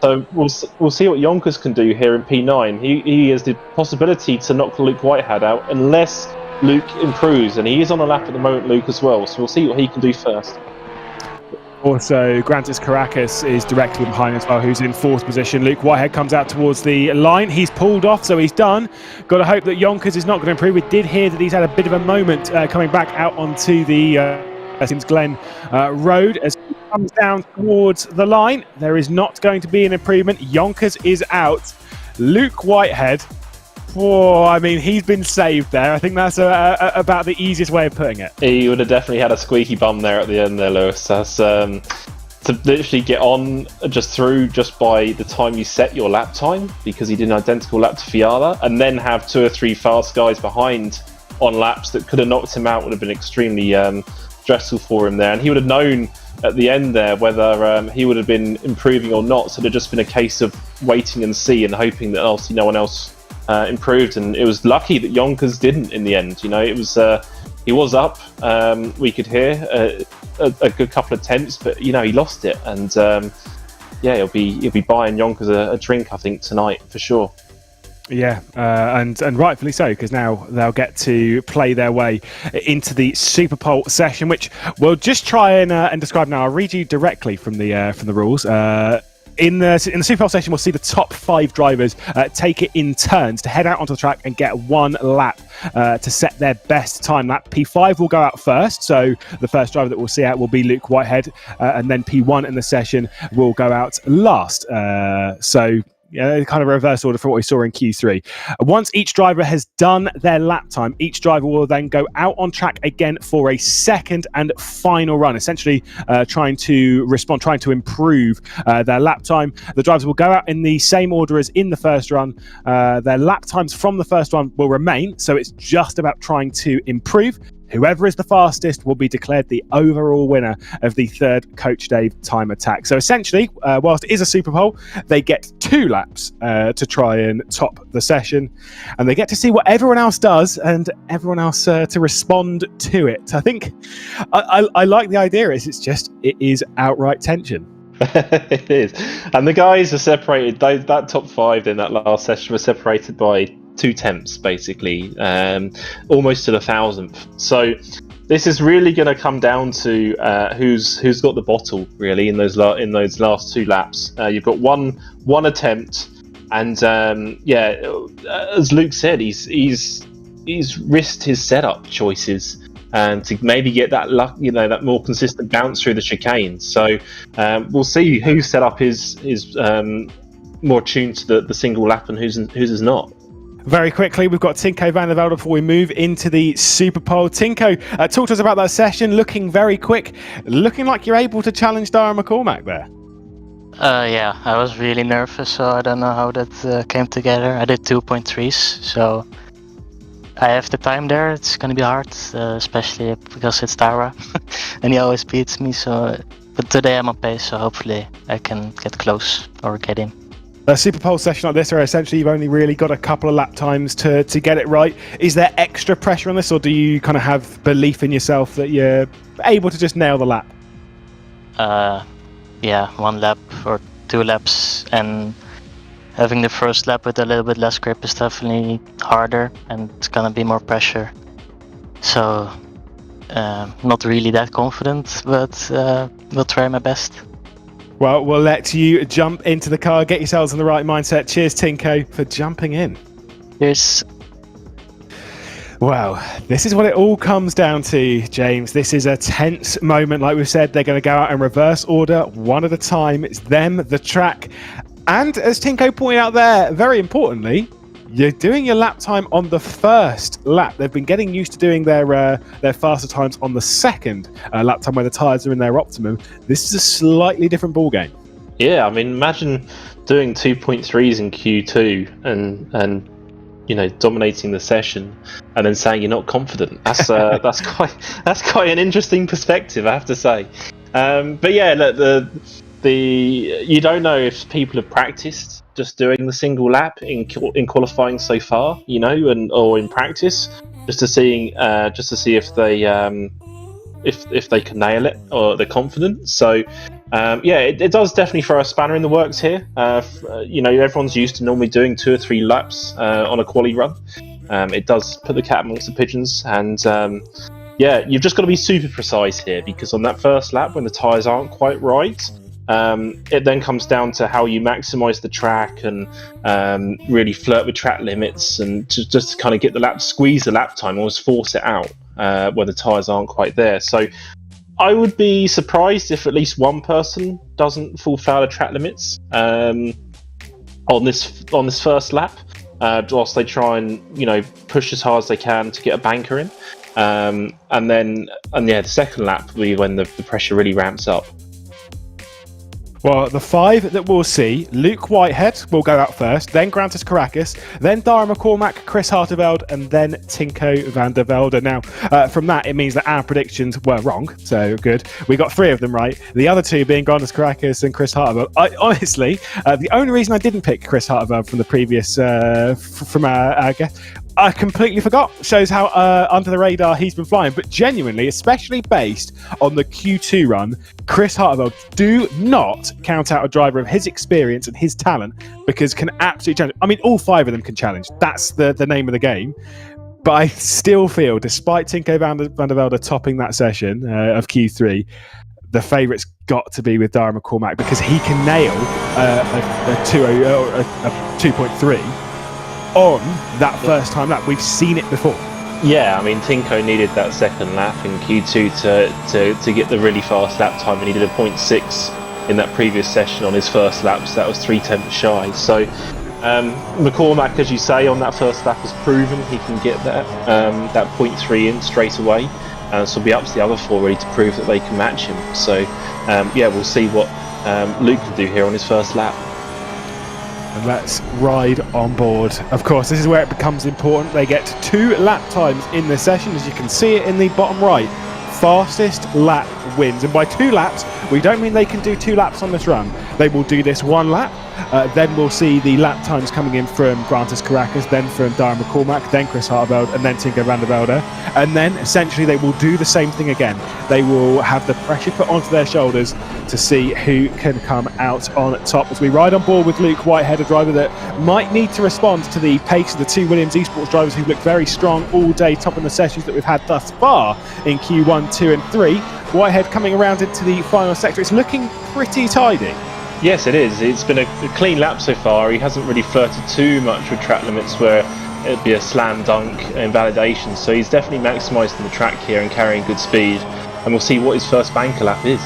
So we'll see what Jonkers can do here in P9. He has the possibility to knock Luke Whitehead out unless Luke improves, and he is on a lap at the moment, Luke, as well. So we'll see what he can do first. Also, Grantis Caracas is directly behind as well, who's in 4th position. Luke Whitehead comes out towards the line. He's pulled off, so he's done. Got to hope that Jonkers is not going to improve. We did hear that he's had a bit of a moment coming back out onto the Watkins Glen road as he comes down towards the line. There is not going to be an improvement. Jonkers is out. Luke Whitehead, I mean, he's been saved there. I think that's about the easiest way of putting it. He would have definitely had a squeaky bum there at the end there, Lewis. That's to literally get on just by the time you set your lap time, because he did an identical lap to Fiala, and then have 2 or 3 fast guys behind on laps that could have knocked him out would have been extremely stressful for him there, and he would have known at the end there whether he would have been improving or not. So it would have just been a case of waiting and see and hoping that obviously no one else improved. And it was lucky that Jonkers didn't in the end. You know, it was he was up. We could hear a good couple of tenths, but you know, he lost it. And yeah, he'll be buying Jonkers a drink, I think, tonight for sure. Yeah, and rightfully so, because now they'll get to play their way into the Super Bowl session, which we'll just try and describe now. I'll read you directly from the rules. In the Super Bowl session, we'll see the top 5 drivers take it in turns to head out onto the track and get 1 lap to set their best time lap. P5 will go out first, so the first driver that we'll see out will be Luke Whitehead, and then P1 in the session will go out last. So kind of reverse order from what we saw in Q3. Once each driver has done their lap time, each driver will then go out on track again for a second and final run, essentially trying to improve their lap time. The drivers will go out in the same order as in the first run. Their lap times from the first run will remain, so it's just about trying to improve. Whoever is the fastest will be declared the overall winner of the third Coach Dave time attack. So essentially, whilst it is a Super Bowl, they get 2 laps to try and top the session, and they get to see what everyone else does and everyone else to respond to it. I think I like the idea. It is outright tension. It is, and the guys are separated. That top 5 in that last session were separated by 2 tenths, basically, almost to the 1,000th. So this is really going to come down to who's got the bottle, really, in those last 2 laps. You've got one attempt, and as Luke said, he's risked his setup choices and to maybe get that luck, that more consistent bounce through the chicane. So we'll see whose setup is more tuned to the single lap and whose is not. Very quickly, we've got Tinko van der Velde before we move into the Super Pole. Tinko, talk to us about that session. Looking very quick, looking like you're able to challenge Dara McCormack there. Yeah, I was really nervous, so I don't know how that came together. I did 2.3s, so I have the time there. It's going to be hard, especially because it's Dara, and he always beats me. But today I'm on pace, so hopefully I can get close or get in. A Super Pole session like this, where essentially you've only really got a couple of lap times to get it right. Is there extra pressure on this, or do you kind of have belief in yourself that you're able to just nail the lap? Yeah, 1 lap or 2 laps, and having the first lap with a little bit less grip is definitely harder, and it's gonna be more pressure. So, not really that confident, but will try my best. Well, we'll let you jump into the car, get yourselves in the right mindset. Cheers, Tinko, for jumping in. Cheers. Well, this is what it all comes down to, James. This is a tense moment. Like we've said, they're going to go out in reverse order, one at a time. It's them, the track. And as Tinko pointed out there, very importantly, you're doing your lap time on the first lap. They've been getting used to doing their faster times on the second lap time where the tyres are in their optimum. This is a slightly different ball game. Yeah, I mean, imagine doing 2.3s in Q2 and dominating the session, and then saying you're not confident. That's quite an interesting perspective, I have to say. But yeah, look, you don't know if people have practiced just doing the single lap in qualifying so far, or in practice, just to see if they can nail it or they're confident. So it does definitely throw a spanner in the works here. Everyone's used to normally doing 2 or 3 laps on a quali run. It does put the cat amongst the pigeons, and you've just got to be super precise here, because on that first lap when the tyres aren't quite right, it then comes down to how you maximize the track and really flirt with track limits, and just to kind of get the lap, squeeze the lap time, almost force it out when the tyres aren't quite there. So I would be surprised if at least one person doesn't fall foul of track limits on this first lap, whilst they try and push as hard as they can to get a banker in, the second lap will be when the pressure really ramps up. Well, the 5 that we'll see, Luke Whitehead will go out first, then Grantis Caracas, then Dara McCormack, Chris Harteveld, and then Tinko van der Velde. Now, from that, it means that our predictions were wrong, so good. We got 3 of them right, the other 2 being Grantis Caracas and Chris Harteveld. Honestly, the only reason I didn't pick Chris Harteveld from the previous, from our guest, I completely forgot. Shows how under the radar he's been flying. But genuinely, especially based on the Q2 run, Chris Harteveld, do not count out a driver of his experience and his talent, because can absolutely challenge. I mean, all 5 of them can challenge. That's the name of the game. But I still feel, despite Tinko van der Velde topping that session of Q3, the favourite's got to be with Dara McCormack, because he can nail a 2.3 on that first time lap. We've seen it before. Yeah, I mean, Tinko needed that second lap in Q2 to get the really fast lap time, and he did a 0.6 in that previous session on his first lap, so that was 3/10 shy. So McCormack, as you say, on that first lap has proven he can get that 0.3 in straight away. So it'll be up to the other 4 really to prove that they can match him. So yeah, we'll see what Luke can do here on his first lap. And let's ride on board. Of course, this is where it becomes important. They get 2 lap times in the session, as you can see it in the bottom right. Fastest lap wins. And by 2 laps, we don't mean they can do 2 laps on this run. They will do this 1 lap. Then we'll see the lap times coming in from Grantis Caracas, then from Darren McCormack, then Chris Harteveld, and then Tinker van der Velde. And then essentially they will do the same thing again. They will have the pressure put onto their shoulders to see who can come out on top as we ride on board with Luke Whitehead, a driver that might need to respond to the pace of the 2 Williams Esports drivers who've looked very strong all day, topping the sessions that we've had thus far in Q1, 2 and 3. Whitehead coming around into the final sector. It's looking pretty tidy. Yes, it is. It's been a clean lap so far. He hasn't really flirted too much with track limits where it'd be a slam dunk invalidation. So he's definitely maximising the track here and carrying good speed. And we'll see what his first banker lap is.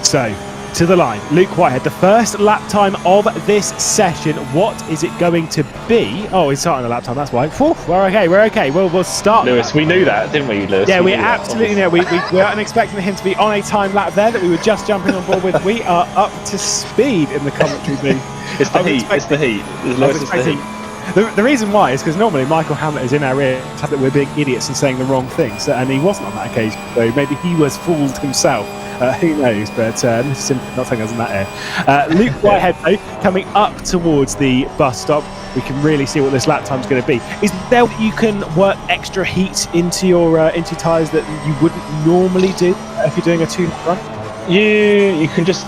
So, to the line, Luke Whitehead, the first lap time of this session. What is it going to be? Oh, he's starting the lap time, that's why. Whew, we're okay. We'll start. Lewis, we knew that, didn't we, Lewis? Yeah, we absolutely knew. We weren't expecting him to be on a time lap there that we were just jumping on board with. We are up to speed in the commentary booth. It's the heat. It's the heat. Lewis, it's the heat. The reason why is because normally Michael Hamlet is in our ear that we're being idiots and saying the wrong things, and he wasn't on that occasion, so maybe he was fooled himself. Who knows, but this is simply not saying us in that air. Luke Whitehead, though, coming up towards the bus stop. We can really see what this lap time's going to be. Is there you can work extra heat into your tyres that you wouldn't normally do if you're doing a 2-lap run? You can just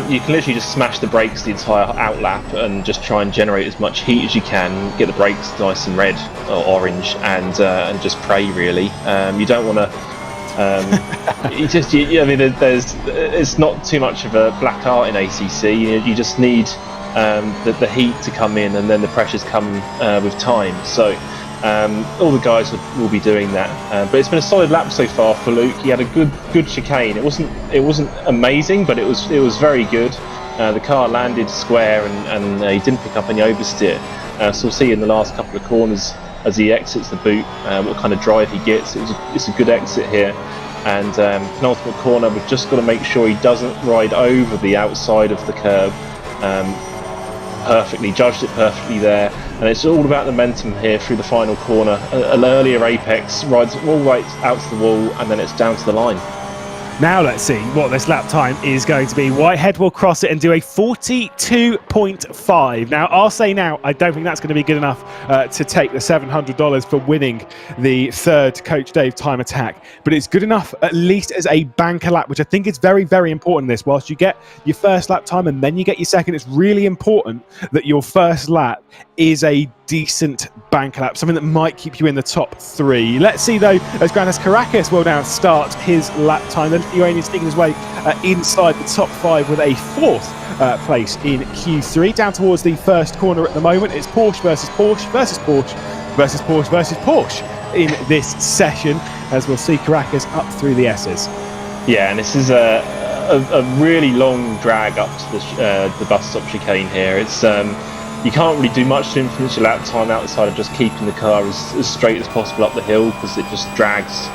you can literally just smash the brakes the entire out lap and just try and generate as much heat as you can, get the brakes nice and red or orange, and just pray really. You don't want to I mean, it's not too much of a black art in ACC. You just need the heat to come in, and then the pressures come with time. So all the guys will be doing that. But it's been a solid lap so far for Luke. He had a good chicane. It wasn't amazing, but it was very good. The car landed square, and he didn't pick up any oversteer. So we'll see in the last couple of corners as he exits the boot what kind of drive he gets. It's a good exit here, and penultimate corner, we've just got to make sure he doesn't ride over the outside of the curb. Perfectly judged it perfectly there, and it's all about the momentum here through the final corner. An earlier apex rides all right out to the wall, and then it's down to the line. Now let's see what this lap time is going to be. Whitehead will cross it and do a 42.5. Now, I'll say now, I don't think that's going to be good enough to take the $700 for winning the 3rd Coach Dave time attack. But it's good enough at least as a banker lap, which I think is very, very important in this. Whilst you get your first lap time and then you get your second, it's really important that your first lap is a decent banker lap, something that might keep you in the top 3. Let's see though, as Grantis Caracas will now start his lap time. The Lithuanian sneaking his way inside the top 5 with a 4th place in Q3. Down towards the first corner at the moment, it's Porsche versus Porsche versus Porsche versus Porsche versus Porsche in this session, as we'll see Caracas up through the S's. Yeah, and this is a really long drag up to the bus stop chicane here. It's you can't really do much to influence your lap time outside of just keeping the car as straight as possible up the hill, because it just drags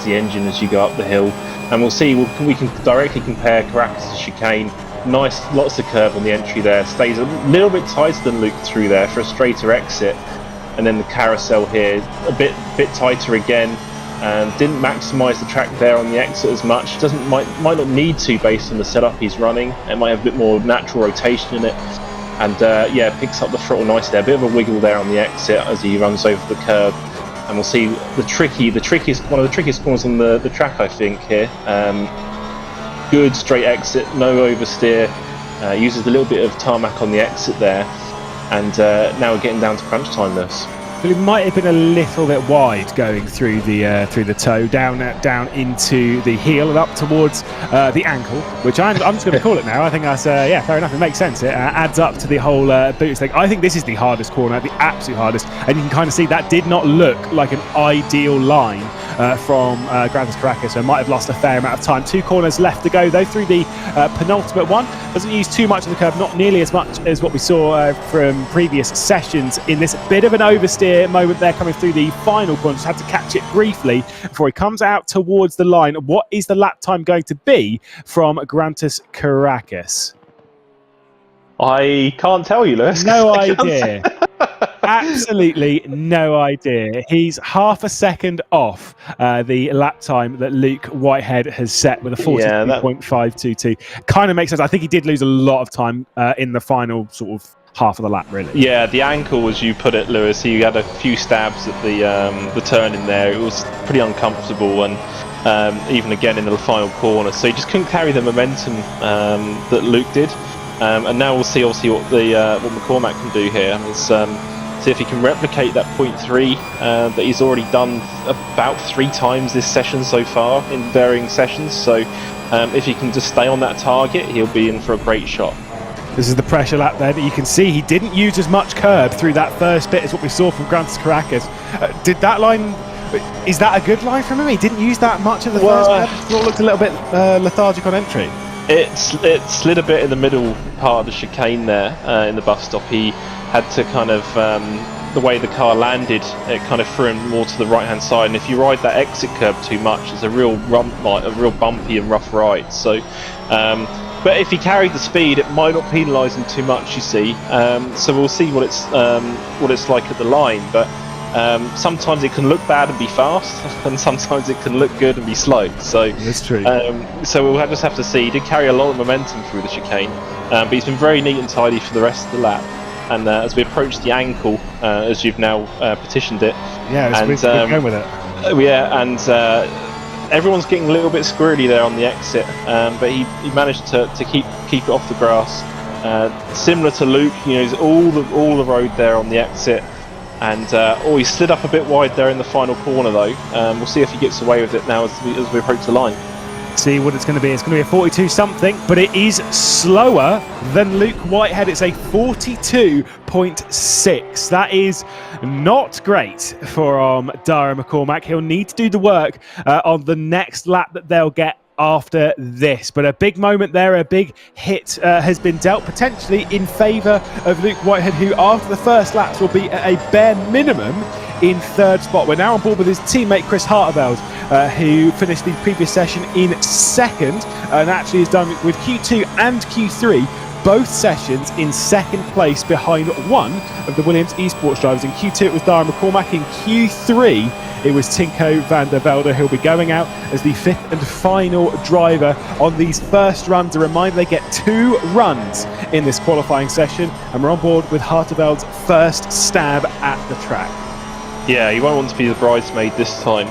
the engine as you go up the hill. And we'll see, we can directly compare Caracas' chicane. Nice, lots of curve on the entry there. Stays a little bit tighter than Luke through there for a straighter exit. And then the carousel here, a bit tighter again. Didn't maximise the track there on the exit as much. Might not need to based on the setup he's running. It might have a bit more natural rotation in it. And yeah, picks up the throttle nicely there. A bit of a wiggle there on the exit as he runs over the curb. And we'll see one of the trickiest corners on the track, I think, here. Good straight exit, no oversteer. Uses a little bit of tarmac on the exit there. And now we're getting down to crunch time, Lewis. But it might have been a little bit wide going through the toe, down into the heel and up towards the ankle, which I'm just going to call it now. I think that's yeah, fair enough. It makes sense. It adds up to the whole boots thing. I think this is the hardest corner, the absolute hardest, and you can kind of see that did not look like an ideal line from Grandes Caracas, so might have lost a fair amount of time. 2 corners left to go though through the penultimate one. Doesn't use too much of the curve, not nearly as much as what we saw from previous sessions in this bit of an oversteer moment there coming through the final corner. Just had to catch it briefly before he comes out towards the line. What is the lap time going to be from Grandes Caracas? I can't tell you, Lewis. No idea. Absolutely no idea. He's half a second off the lap time that Luke Whitehead has set with a 42.522. Kind of makes sense. I think he did lose a lot of time in the final sort of half of the lap, really. Yeah, the ankle, as you put it, Lewis, he had a few stabs at the turn in there. It was pretty uncomfortable, and even again in the final corner. So he just couldn't carry the momentum that Luke did. And now we'll see obviously what McCormack can do here. It's see if he can replicate that 0.3 that he's already done about 3 times this session so far in varying sessions. So if he can just stay on that target, he'll be in for a great shot. This is the pressure lap there that you can see he didn't use as much curb through that first bit as what we saw from Grandes Caracas. Did that line, is that a good line from him? He didn't use that much of the first bit. It looked a little bit lethargic on entry. It slid a bit in the middle part of the chicane there in the bus stop. He had to kind of, the way the car landed, it kind of threw him more to the right hand side. And if you ride that exit curb too much, it's a real bumpy and rough ride. So, but if he carried the speed, it might not penalise him too much, you see. So we'll see what it's like at the line. But sometimes it can look bad and be fast, and sometimes it can look good and be slow. So that's true. So we'll just have to see. He did carry a lot of momentum through the chicane, but he's been very neat and tidy for the rest of the lap. And as we approach the ankle, as you've now petitioned it, we're going with it. Yeah, and everyone's getting a little bit squirrely there on the exit, but he managed to keep it off the grass. Similar to Luke, he's all the road there on the exit. And he slid up a bit wide there in the final corner though. We'll see if he gets away with it now as we approach the line. See what it's going to be. It's going to be a 42 something, but it is slower than Luke Whitehead. It's a 42.6. That is not great for Dara McCormack. He'll need to do the work on the next lap that they'll get after this. But a big moment there, a big hit has been dealt potentially in favour of Luke Whitehead, who after the first laps will be at a bare minimum in 3rd spot. We're now on board with his teammate Chris Harterveld, who finished the previous session in 2nd and actually has done with Q2 and Q3 both sessions in 2nd place behind one of the Williams eSports drivers. In Q2 it was Dara McCormack, in Q3 it was Tinko van der Velde, who'll be going out as the 5th and final driver on these first runs. A reminder, they get 2 runs in this qualifying session, and we're on board with Harterveld's first stab at the track. Yeah, he won't want to be the bridesmaid this time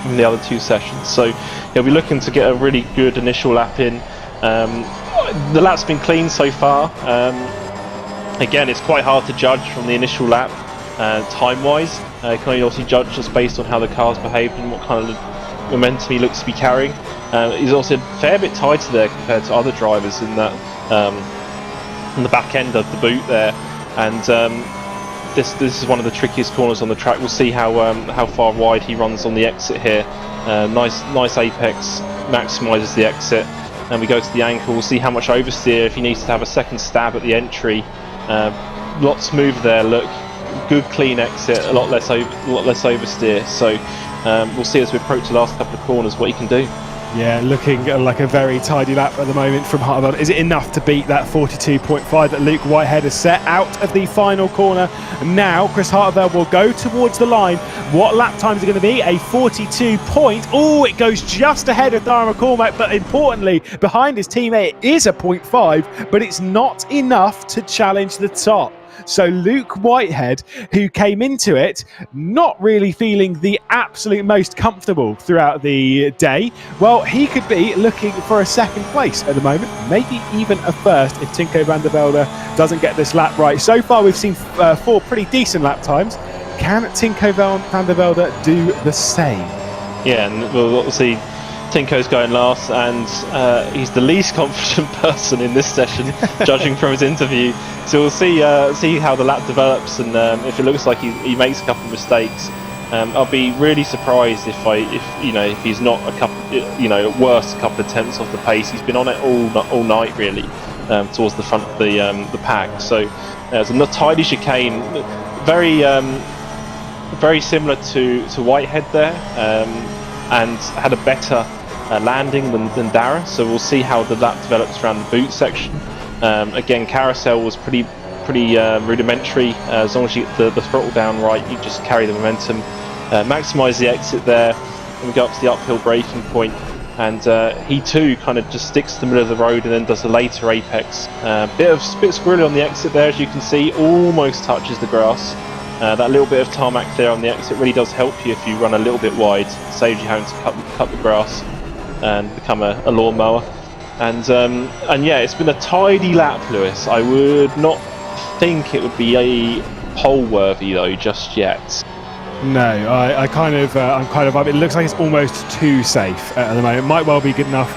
in the other 2 sessions, so he'll be looking to get a really good initial lap in. The lap's been clean so far. Again, it's quite hard to judge from the initial lap time-wise. You can only also judge just based on how the car's behaved and what kind of momentum he looks to be carrying. He's also a fair bit tighter there compared to other drivers in that on the back end of the boot there, and this is one of the trickiest corners on the track. We'll see how far wide he runs on the exit here. Nice apex, maximises the exit, and we go to the ankle. We'll see how much oversteer, if he needs to have a second stab at the entry. Lot smoother there, look, good clean exit, a lot less oversteer. So we'll see as we approach the last couple of corners what he can do. Yeah, looking like a very tidy lap at the moment from Harterveld. Is it enough to beat that 42.5 that Luke Whitehead has set out of the final corner? Now, Chris Harterveld will go towards the line. What lap time is it going to be? A 42 point. Oh, it goes just ahead of Dara McCormack, but importantly, behind his teammate, it is a 0.5, but it's not enough to challenge the top. So Luke Whitehead, who came into it not really feeling the absolute most comfortable throughout the day, well, he could be looking for a 2nd place at the moment, maybe even a 1st if Tinko van der Velde doesn't get this lap right. So far we've seen 4 pretty decent lap times. Can Tinko van der Velde do the same? Yeah, and we'll see. Tinko's going last, and he's the least confident person in this session, judging from his interview. So we'll see how the lap develops, and if it looks like he makes a couple of mistakes, I'll be really surprised if he's not a couple, at worst a couple of tenths off the pace. He's been on it all night really, towards the front of the pack. So there's a tidy chicane, very similar to Whitehead there, and had a better landing than Dara. So we'll see how the lap develops around the boot section. Again, carousel was pretty rudimentary. As long as you get the throttle down right, you just carry the momentum, maximise the exit there, and we go up to the uphill braking point. And he too kind of just sticks to the middle of the road and then does the later apex. Bit squirrely on the exit there, as you can see, almost touches the grass. That little bit of tarmac there on the exit really does help you if you run a little bit wide. Saves you having to cut the grass and become a lawnmower. And yeah, it's been a tidy lap, Lewis. I would not think it would be a pole worthy though just yet. No, I'm kind of. It looks like it's almost too safe at the moment. It might well be good enough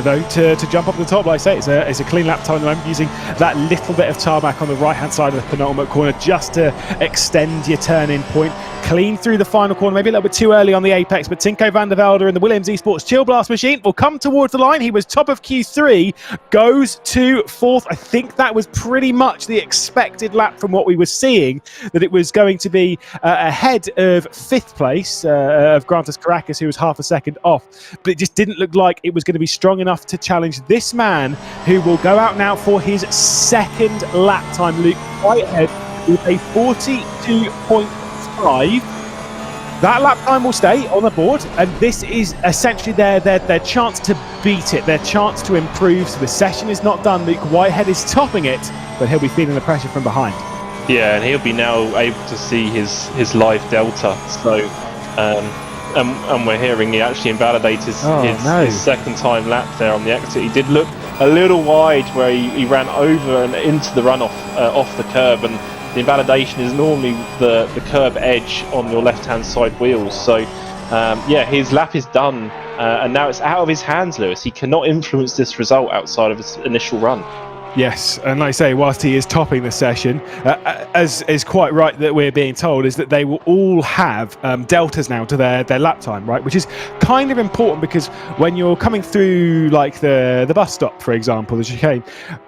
though to jump up the top. Like I say, it's a clean lap time at the moment, using that little bit of tarmac on the right hand side of the penultimate corner just to extend your turn-in point. Clean through the final corner, maybe a little bit too early on the apex, but Tinko van der Velde in the Williams Esports Chill Blast machine will come towards the line. He was top of Q3, goes to 4th. I think that was pretty much the expected lap from what we were seeing, that it was going to be ahead of 5th place of Grantas Caracas, who was half a second off, but it just didn't look like it was going to be strong enough to challenge this man, who will go out now for his 2nd lap time, Luke Whitehead, with a 42.5. That lap time will stay on the board, and this is essentially their chance to beat it, their chance to improve. So the session is not done. Luke Whitehead is topping it, but he'll be feeling the pressure from behind. Yeah, and he'll be now able to see his live delta. So, and we're hearing he actually invalidated his 2nd time lap there on the exit. He did look a little wide where he ran over and into the runoff off the curb, and the invalidation is normally the curb edge on your left-hand side wheels. So, yeah, his lap is done, and now it's out of his hands, Lewis. He cannot influence this result outside of his initial run. Yes, and like I say, whilst he is topping the session, as is quite right that we're being told, is that they will all have deltas now to their lap time, right? Which is kind of important, because when you're coming through like the bus stop, for example, the chicane,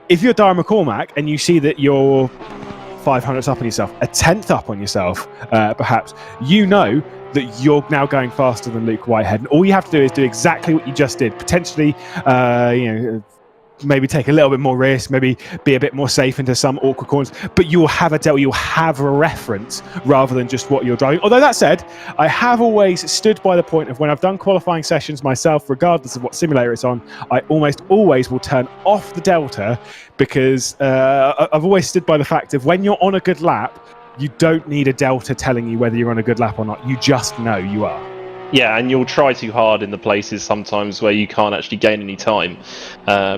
if you're Dara McCormack and you see that you're 500ths up on yourself, a 10th up on yourself, perhaps, you know that you're now going faster than Luke Whitehead, and all you have to do is do exactly what you just did. Potentially, maybe take a little bit more risk, maybe be a bit more safe into some awkward corners, but you'll have a delta, you'll have a reference rather than just what you're driving. Although that said, I have always stood by the point of when I've done qualifying sessions myself, regardless of what simulator it's on, I almost always will turn off the delta, because I've always stood by the fact of when you're on a good lap, you don't need a delta telling you whether you're on a good lap or not. You just know you are. Yeah, and you'll try too hard in the places sometimes where you can't actually gain any time,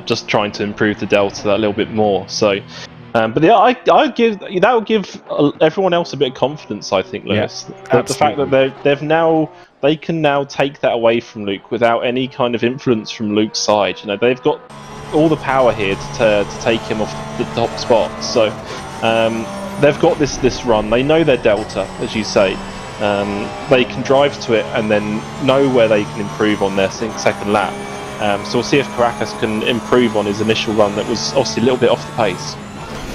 just trying to improve the delta that little bit more. So, but yeah, that will give everyone else a bit of confidence, I think, Lewis. Yeah, the fact that they can now take that away from Luke without any kind of influence from Luke's side. They've got all the power here to take him off the top spot. So they've got this run. They know their delta, as you say. They can drive to it and then know where they can improve on their 2nd lap. So we'll see if Caracas can improve on his initial run that was obviously a little bit off the pace.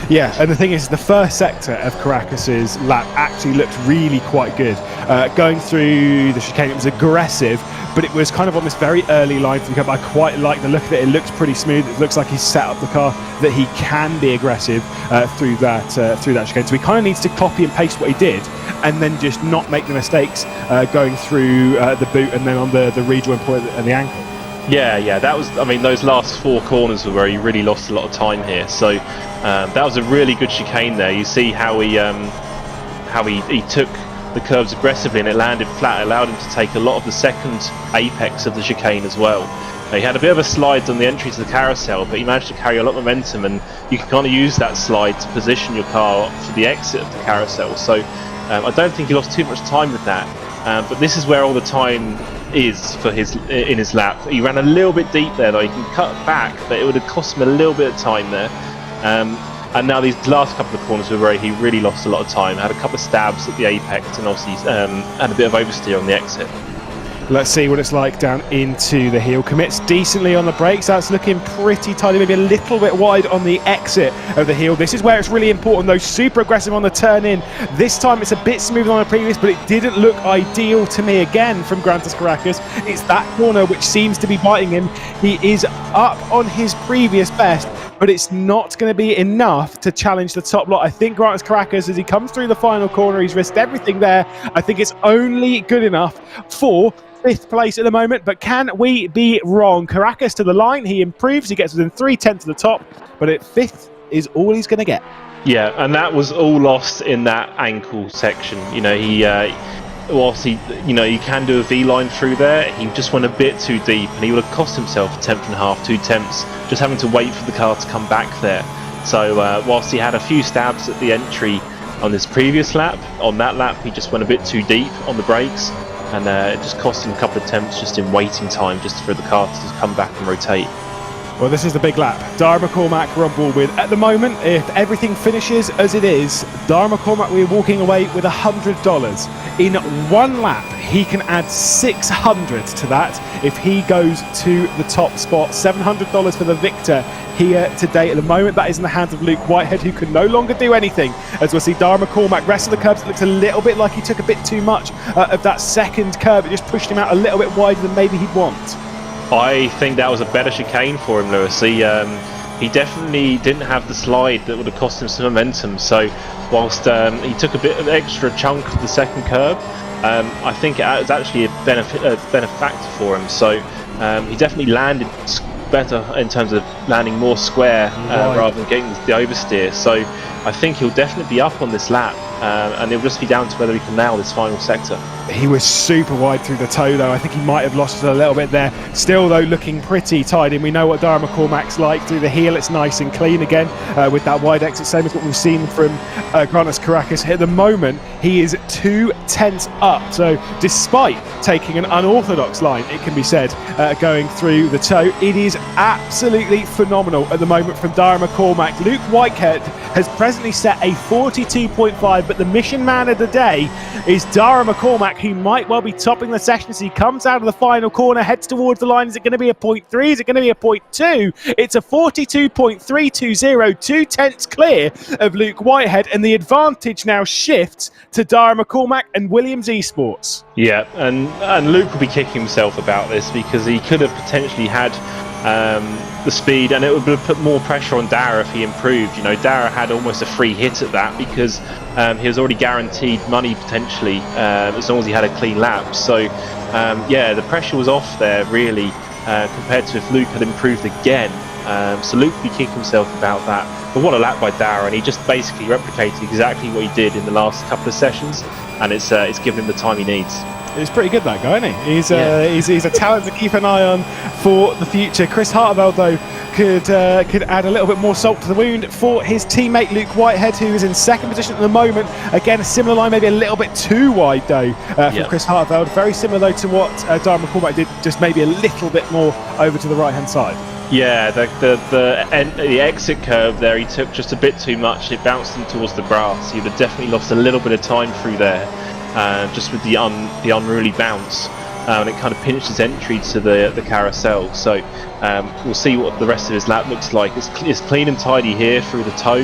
Yeah, and the thing is, the first sector of Caracas's lap actually looked really quite good. Going through the chicane, it was aggressive, but it was kind of on this very early line from the curb. I quite like the look of it. It looks pretty smooth. It looks like he's set up the car that he can be aggressive through that chicane. So he kind of needs to copy and paste what he did, and then just not make the mistakes going through the boot and then on the rejoin point and the ankle. Yeah, that was. I mean, those last 4 corners were where he really lost a lot of time here. So that was a really good chicane there. You see how he took the curves aggressively and it landed flat. It allowed him to take a lot of the 2nd apex of the chicane as well. He had a bit of a slide on the entry to the carousel, but he managed to carry a lot of momentum, and you can kind of use that slide to position your car for the exit of the carousel. So I don't think he lost too much time with that. But this is where all the time is for in his lap. He ran a little bit deep there though. He can cut back, but it would have cost him a little bit of time there. And now these last couple of corners were where he really lost a lot of time, had a couple of stabs at the apex, and obviously had a bit of oversteer on the exit. Let's see what it's like down into the heel. Commits decently on the brakes. That's looking pretty tidy, maybe a little bit wide on the exit of the heel. This is where it's really important, though. Super aggressive on the turn in. This time it's a bit smoother than the previous, but it didn't look ideal to me again from Grantas Caracas. It's that corner which seems to be biting him. He is up on his previous best, but it's not going to be enough to challenge the top lot. I think Grantas Caracas, as he comes through the final corner, he's risked everything there. I think it's only good enough for 5th place at the moment, but can we be wrong? Caracas to the line, he improves, he gets within 3/10 of the top, but at 5th is all he's going to get. Yeah, and that was all lost in that ankle section. You know, he whilst he, you know, you can do a V-line through there, he just went a bit too deep, and he would have cost himself a tenth and a half, 2 tenths, just having to wait for the car to come back there. So whilst he had a few stabs at the entry on this previous lap, on that lap he just went a bit too deep on the brakes, and it just cost him a couple of attempts just in waiting time, just for the car to just come back and rotate. Well, this is the big lap. Dara McCormack we're on board with. At the moment, if everything finishes as it is, Dara McCormack, we're walking away with $100. In one lap, he can add 600 to that if he goes to the top spot. $700 for the victor here today. At the moment, that is in the hands of Luke Whitehead, who can no longer do anything. As we'll see, Dara McCormack, rest of the curbs, it looks a little bit like he took a bit too much of that second curb. It just pushed him out a little bit wider than maybe he'd want. I think that was a better chicane for him, Lewis. He definitely didn't have the slide that would have cost him some momentum. So whilst he took a bit of extra chunk of the second curb, I think it was actually a benefactor for him. So he definitely landed better in terms of landing more square rather than getting the oversteer. So I think he'll definitely be up on this lap, and it'll just be down to whether he can nail this final sector. He was super wide through the toe, though. I think he might have lost it a little bit there. Still, though, looking pretty tight in. We know what Dara McCormack's like through the heel. It's nice and clean again with that wide exit, same as what we've seen from Grantas Caracas. At the moment, he is 2 tenths up. So despite taking an unorthodox line, it can be said, going through the toe, it is absolutely phenomenal at the moment from Dara McCormack. Luke Whitehead has presently set a 42.5, but the mission man of the day is Dara McCormack, who might well be topping the session as he comes out of the final corner, heads towards the line. Is it going to be a 0.3? Is it going to be a 0.2? It's a 42.320, 2 tenths clear of Luke Whitehead, and the advantage now shifts to Dara McCormack and Williams Esports. Yeah, and Luke will be kicking himself about this, because he could have potentially had the speed, and it would have put more pressure on Dara if he improved. You know, Dara had almost a free hit at that, because he was already guaranteed money potentially as long as he had a clean lap. So yeah, the pressure was off there really, compared to if Luke had improved again. So Luke would be kicking himself about that. But what a lap by Dara, and he just basically replicated exactly what he did in the last couple of sessions, and it's given him the time he needs. He's pretty good, that guy, isn't he? He's a talent to keep an eye on for the future. Chris Hartwell, though, could add a little bit more salt to the wound for his teammate Luke Whitehead, who is in second position at the moment. Again, a similar line, maybe a little bit too wide, though, from Chris Hartwell. Very similar, though, to what Dara McCormack did, just maybe a little bit more over to the right-hand side. Yeah, the exit curve there, he took just a bit too much. It bounced him towards the grass. He would have definitely lost a little bit of time through there. Just with the unruly bounce, and it kind of pinched his entry to the carousel. So we'll see what the rest of his lap looks like. It's clean and tidy here through the toe,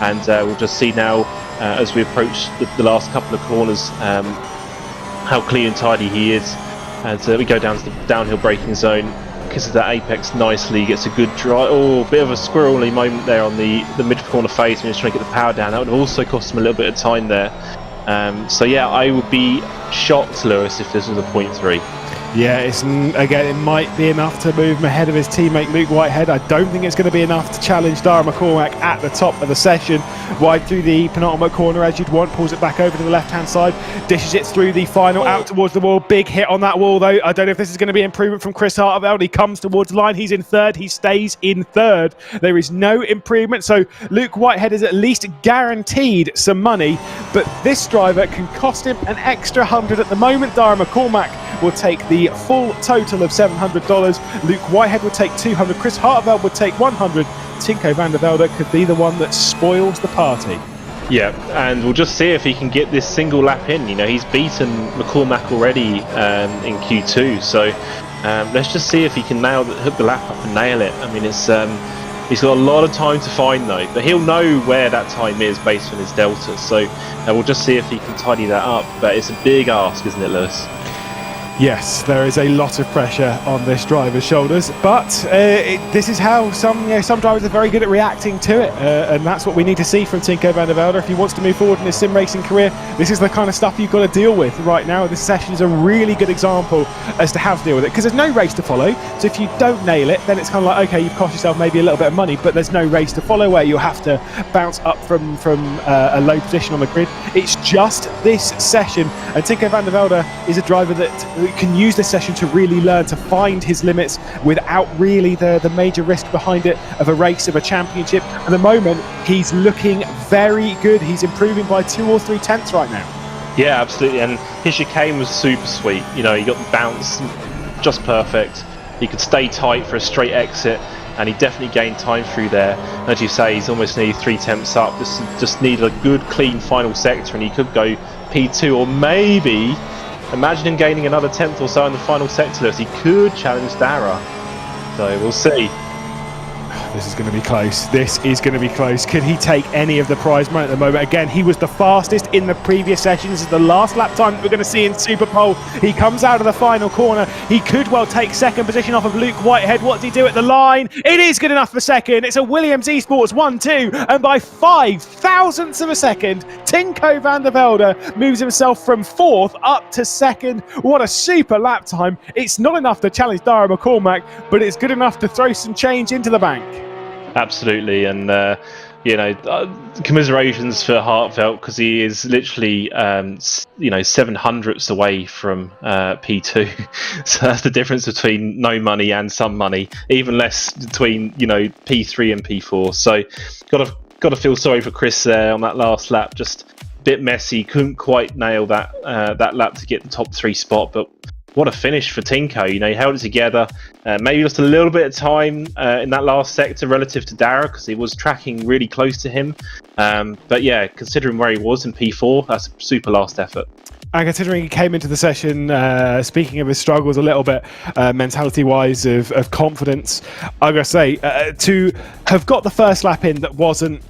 and we'll just see now as we approach the last couple of corners how clean and tidy he is. As we go down to the downhill braking zone, because of that apex nicely, gets a good dry. Oh, bit of a squirrely moment there on the mid corner face when he's trying to get the power down. That would have also cost him a little bit of time there. So yeah, I would be shocked, Lewis, if this was a 0.3. Yeah, again, it might be enough to move him ahead of his teammate Luke Whitehead. I don't think it's going to be enough to challenge Dara McCormack at the top of the session. Wide through the penultimate corner as you'd want, pulls it back over to the left-hand side, dishes it through the final, out towards the wall. Big hit on that wall, though. I don't know if this is going to be improvement from Chris Hartwell. He comes towards the line. He's in third. He stays in third. There is no improvement. So Luke Whitehead is at least guaranteed some money, but this driver can cost him an extra 100 at the moment. Dara McCormack will take the full total of $700. Luke Whitehead would take 200. Chris Hartwell would take 100. Tinko van der Velde could be the one that spoils the party. Yeah, and we'll just see if he can get this single lap in. You know, he's beaten McCormack already in Q2, so let's just see if he can hook the lap up and nail it. I mean, it's he's got a lot of time to find though, but he'll know where that time is based on his delta, so we'll just see if he can tidy that up. But it's a big ask, isn't it, Lewis? Yes, there is a lot of pressure on this driver's shoulders, but this is how some drivers are very good at reacting to it, and that's what we need to see from Tinko van der Velde if he wants to move forward in his sim racing career. This is the kind of stuff you've got to deal with right now. This session is a really good example as to how to deal with it, because there's no race to follow. So if you don't nail it, then it's kind of like, okay, you've cost yourself maybe a little bit of money, but there's no race to follow where you'll have to bounce up from a low position on the grid. It's just this session, and Tinko van der Velde is a driver that can use this session to really learn to find his limits without really the major risk behind it of a race, of a championship. At the moment, he's looking very good. He's improving by 2 or 3 tenths right now. Yeah, absolutely. And his chicane was super sweet. You know, he got the bounce just perfect. He could stay tight for a straight exit, and he definitely gained time through there. As you say, he's almost nearly 3 tenths up. Just needed a good, clean final sector, and he could go P2, or maybe, imagine him gaining another 10th or so in the final sector. He could challenge Dara. So we'll see. This is going to be close. This is going to be close. Could he take any of the prize money at the moment? Again, he was the fastest in the previous session. This is the last lap time that we're going to see in Superpole. He comes out of the final corner. He could well take second position off of Luke Whitehead. What does he do at the line? It is good enough for second. It's a Williams Esports 1-2. And by 5 thousandths of a second, Tinko van der Velde moves himself from 4th up to 2nd. What a super lap time. It's not enough to challenge Dara McCormack, but it's good enough to throw some change into the bank. Absolutely, and commiserations for Hartfeld, because he is literally 700ths away from P2. So that's the difference between no money and some money, even less between P3 and P4. So got to feel sorry for Chris there on that last lap. Just a bit messy, couldn't quite nail that lap to get the top 3 spot, but what a finish for Tinko. He held it together. Maybe just a little bit of time in that last sector relative to Dara, because he was tracking really close to him. But yeah, considering where he was in P4, that's a super last effort. And considering he came into the session, speaking of his struggles a little bit, mentality-wise, of confidence, I'm going to say, to have got the first lap in that wasn't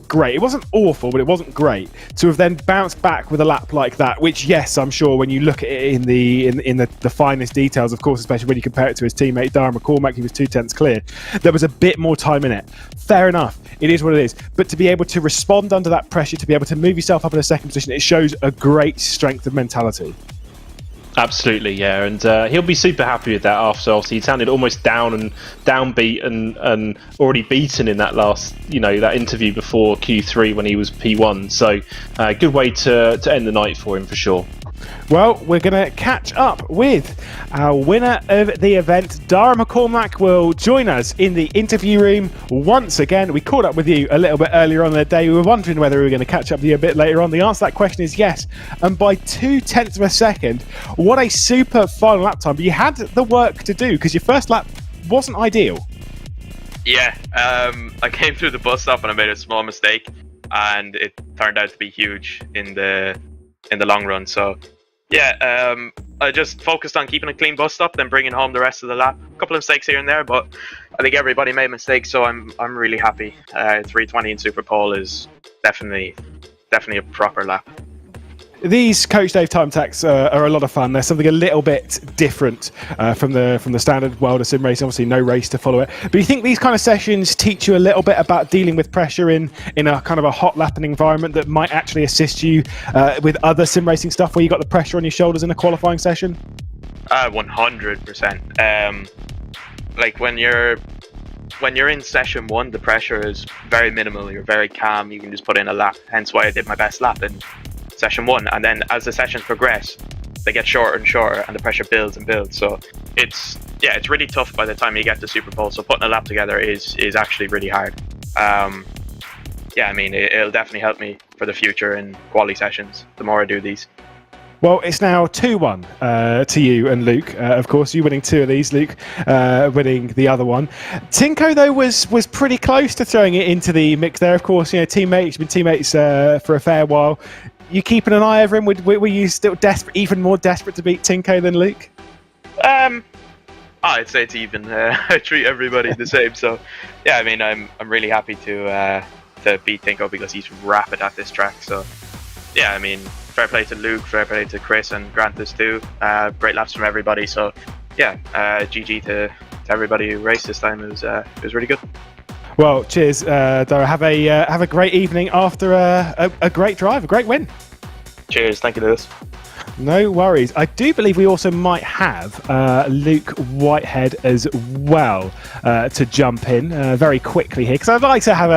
great. It wasn't awful, but it wasn't great. To have then bounced back with a lap like that, which, yes, I'm sure when you look at it in the finest details, of course, especially when you compare it to his teammate Dara McCormack, he was 2 tenths clear. There was a bit more time in it. Fair enough. It is what it is. But to be able to respond under that pressure, to be able to move yourself up in a second position, it shows a great strength of mentality. Absolutely, yeah, and he'll be super happy with that after obviously he sounded almost downbeat and already beaten in that last, that interview before Q3 when he was P1. So good way to end the night for him for sure. Well, we're going to catch up with our winner of the event. Dara McCormack will join us in the interview room once again. We caught up with you a little bit earlier on in the day. We were wondering whether we were going to catch up with you a bit later on. The answer to that question is yes. And by 2 tenths of a second, what a super final lap time. But you had the work to do because your first lap wasn't ideal. Yeah, I came through the bus stop and I made a small mistake, and it turned out to be huge in the long run. So yeah, I just focused on keeping a clean bus stop, then bringing home the rest of the lap. A couple of mistakes here and there, but I think everybody made mistakes, so I'm really happy. 320 in Super Pole is definitely a proper lap. These Coach Dave time attacks are a lot of fun. They're something a little bit different from the standard world of sim racing. Obviously, no race to follow it. But you think these kind of sessions teach you a little bit about dealing with pressure in a kind of a hot lapping environment that might actually assist you with other sim racing stuff where you got the pressure on your shoulders in a qualifying session? 100%. Like when you're in session 1, the pressure is very minimal. You're very calm. You can just put in a lap. Hence why I did my best lap in session 1, and then as the sessions progress, they get shorter and shorter, and the pressure builds and builds. So it's really tough by the time you get to Super Bowl. So putting a lap together is actually really hard. I mean, it'll definitely help me for the future in quali sessions the more I do these. Well, it's now 2-1 to you and Luke. Of course, you winning 2 of these, Luke winning the other one. Tinko, though, was pretty close to throwing it into the mix there. Of course, teammates, been teammates for a fair while. You keeping an eye over him? Were you still desperate, even more desperate to beat Tinko than Luke? I'd say it's even. I treat everybody the same. So, yeah, I mean, I'm really happy to beat Tinko because he's rapid at this track. So, yeah, I mean, fair play to Luke, fair play to Chris and Grantis too. Great laps from everybody. So, yeah, GG to everybody who raced this time. It was really good. Well, cheers, Dara. Have a great evening after a great drive, a great win. Cheers. Thank you, Lewis. No worries. I do believe we also might have Luke Whitehead as well to jump in very quickly here, because I'd like to have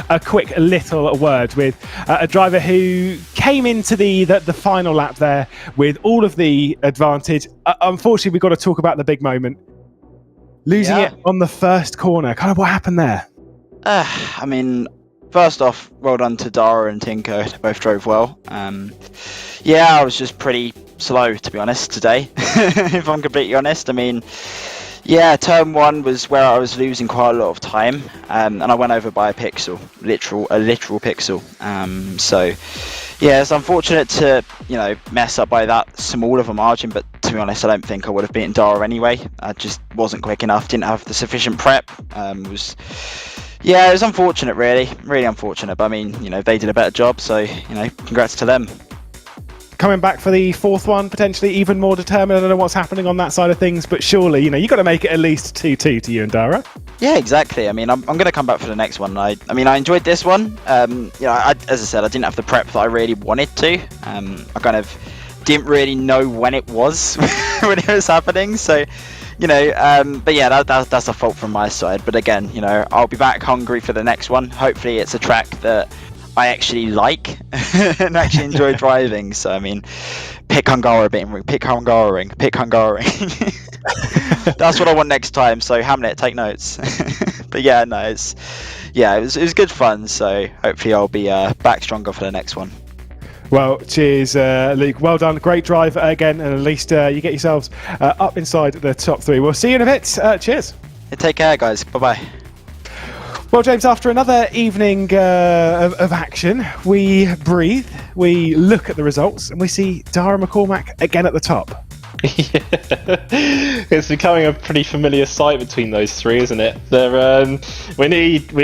a quick little word with a driver who came into the final lap there with all of the advantage. Unfortunately, we've got to talk about the big moment. Losing it on the first corner. Kind of what happened there? I mean, first off, well done to Dara and Tinko. They both drove well. I was just pretty slow, to be honest, today, if I'm completely honest. I mean, turn 1 was where I was losing quite a lot of time, and I went over by a pixel, a literal pixel. It's unfortunate to, mess up by that small of a margin, but to be honest, I don't think I would have beaten Dara anyway. I just wasn't quick enough, didn't have the sufficient prep. It was unfortunate, really unfortunate. But I mean, they did a better job, so congrats to them. Coming back for the 4th one, potentially even more determined. I don't know what's happening on that side of things, but surely, you got to make it at least 2-2 to you and Dara. Yeah, exactly. I mean, I'm going to come back for the next one. I enjoyed this one. As I said, I didn't have the prep that I really wanted to. I kind of didn't really know when it was when it was happening. So, that's a fault from my side. But again, I'll be back hungry for the next one. Hopefully, it's a track that I actually like and actually enjoy driving. So, I mean, pick Hungaroring. That's what I want next time. So, Hamlet, take notes. But it was good fun. So, hopefully, I'll be back stronger for the next one. Well, cheers, Luke. Well done. Great drive again. And at least you get yourselves up inside the top 3. We'll see you in a bit. Cheers. Take care, guys. Bye-bye. Well, James, after another evening of action, we breathe, we look at the results, and we see Dara McCormack again at the top. It's becoming a pretty familiar sight between those 3, isn't it? We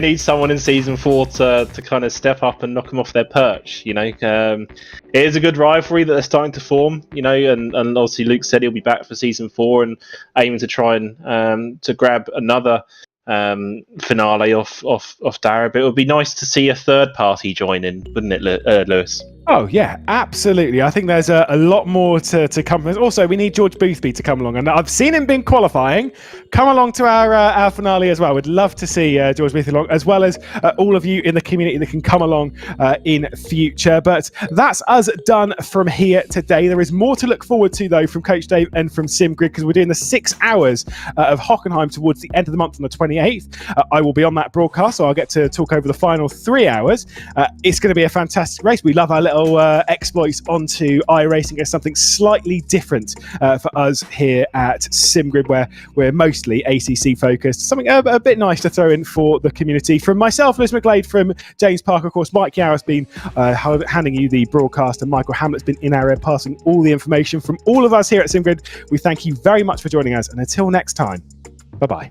need someone in season 4 to kind of step up and knock them off their perch. It is a good rivalry that they're starting to form. And obviously Luke said he'll be back for season 4 and aiming to try and to grab another finale off Dara. But it would be nice to see a third party join in, wouldn't it, Lewis? Oh, yeah, absolutely. I think there's a lot more to come. Also, we need George Boothby to come along. And I've seen him been qualifying. Come along to our finale as well. We'd love to see George Boothby along, as well as all of you in the community that can come along in future. But that's us done from here today. There is more to look forward to, though, from Coach Dave and from SimGrid, because we're doing the 6 hours of Hockenheim towards the end of the month on the 28th. I will be on that broadcast, so I'll get to talk over the final 3 hours. It's going to be a fantastic race. We love our little exploits onto iRacing as something slightly different for us here at SimGrid, where we're mostly ACC focused. Something a bit nice to throw in for the community. From myself, Lewis McGlade, from James Parker, of course, Mike Yarrow's been handing you the broadcast, and Michael Hamlet's been in our ear passing all the information. From all of us here at SimGrid, we thank you very much for joining us, and until next time, bye-bye.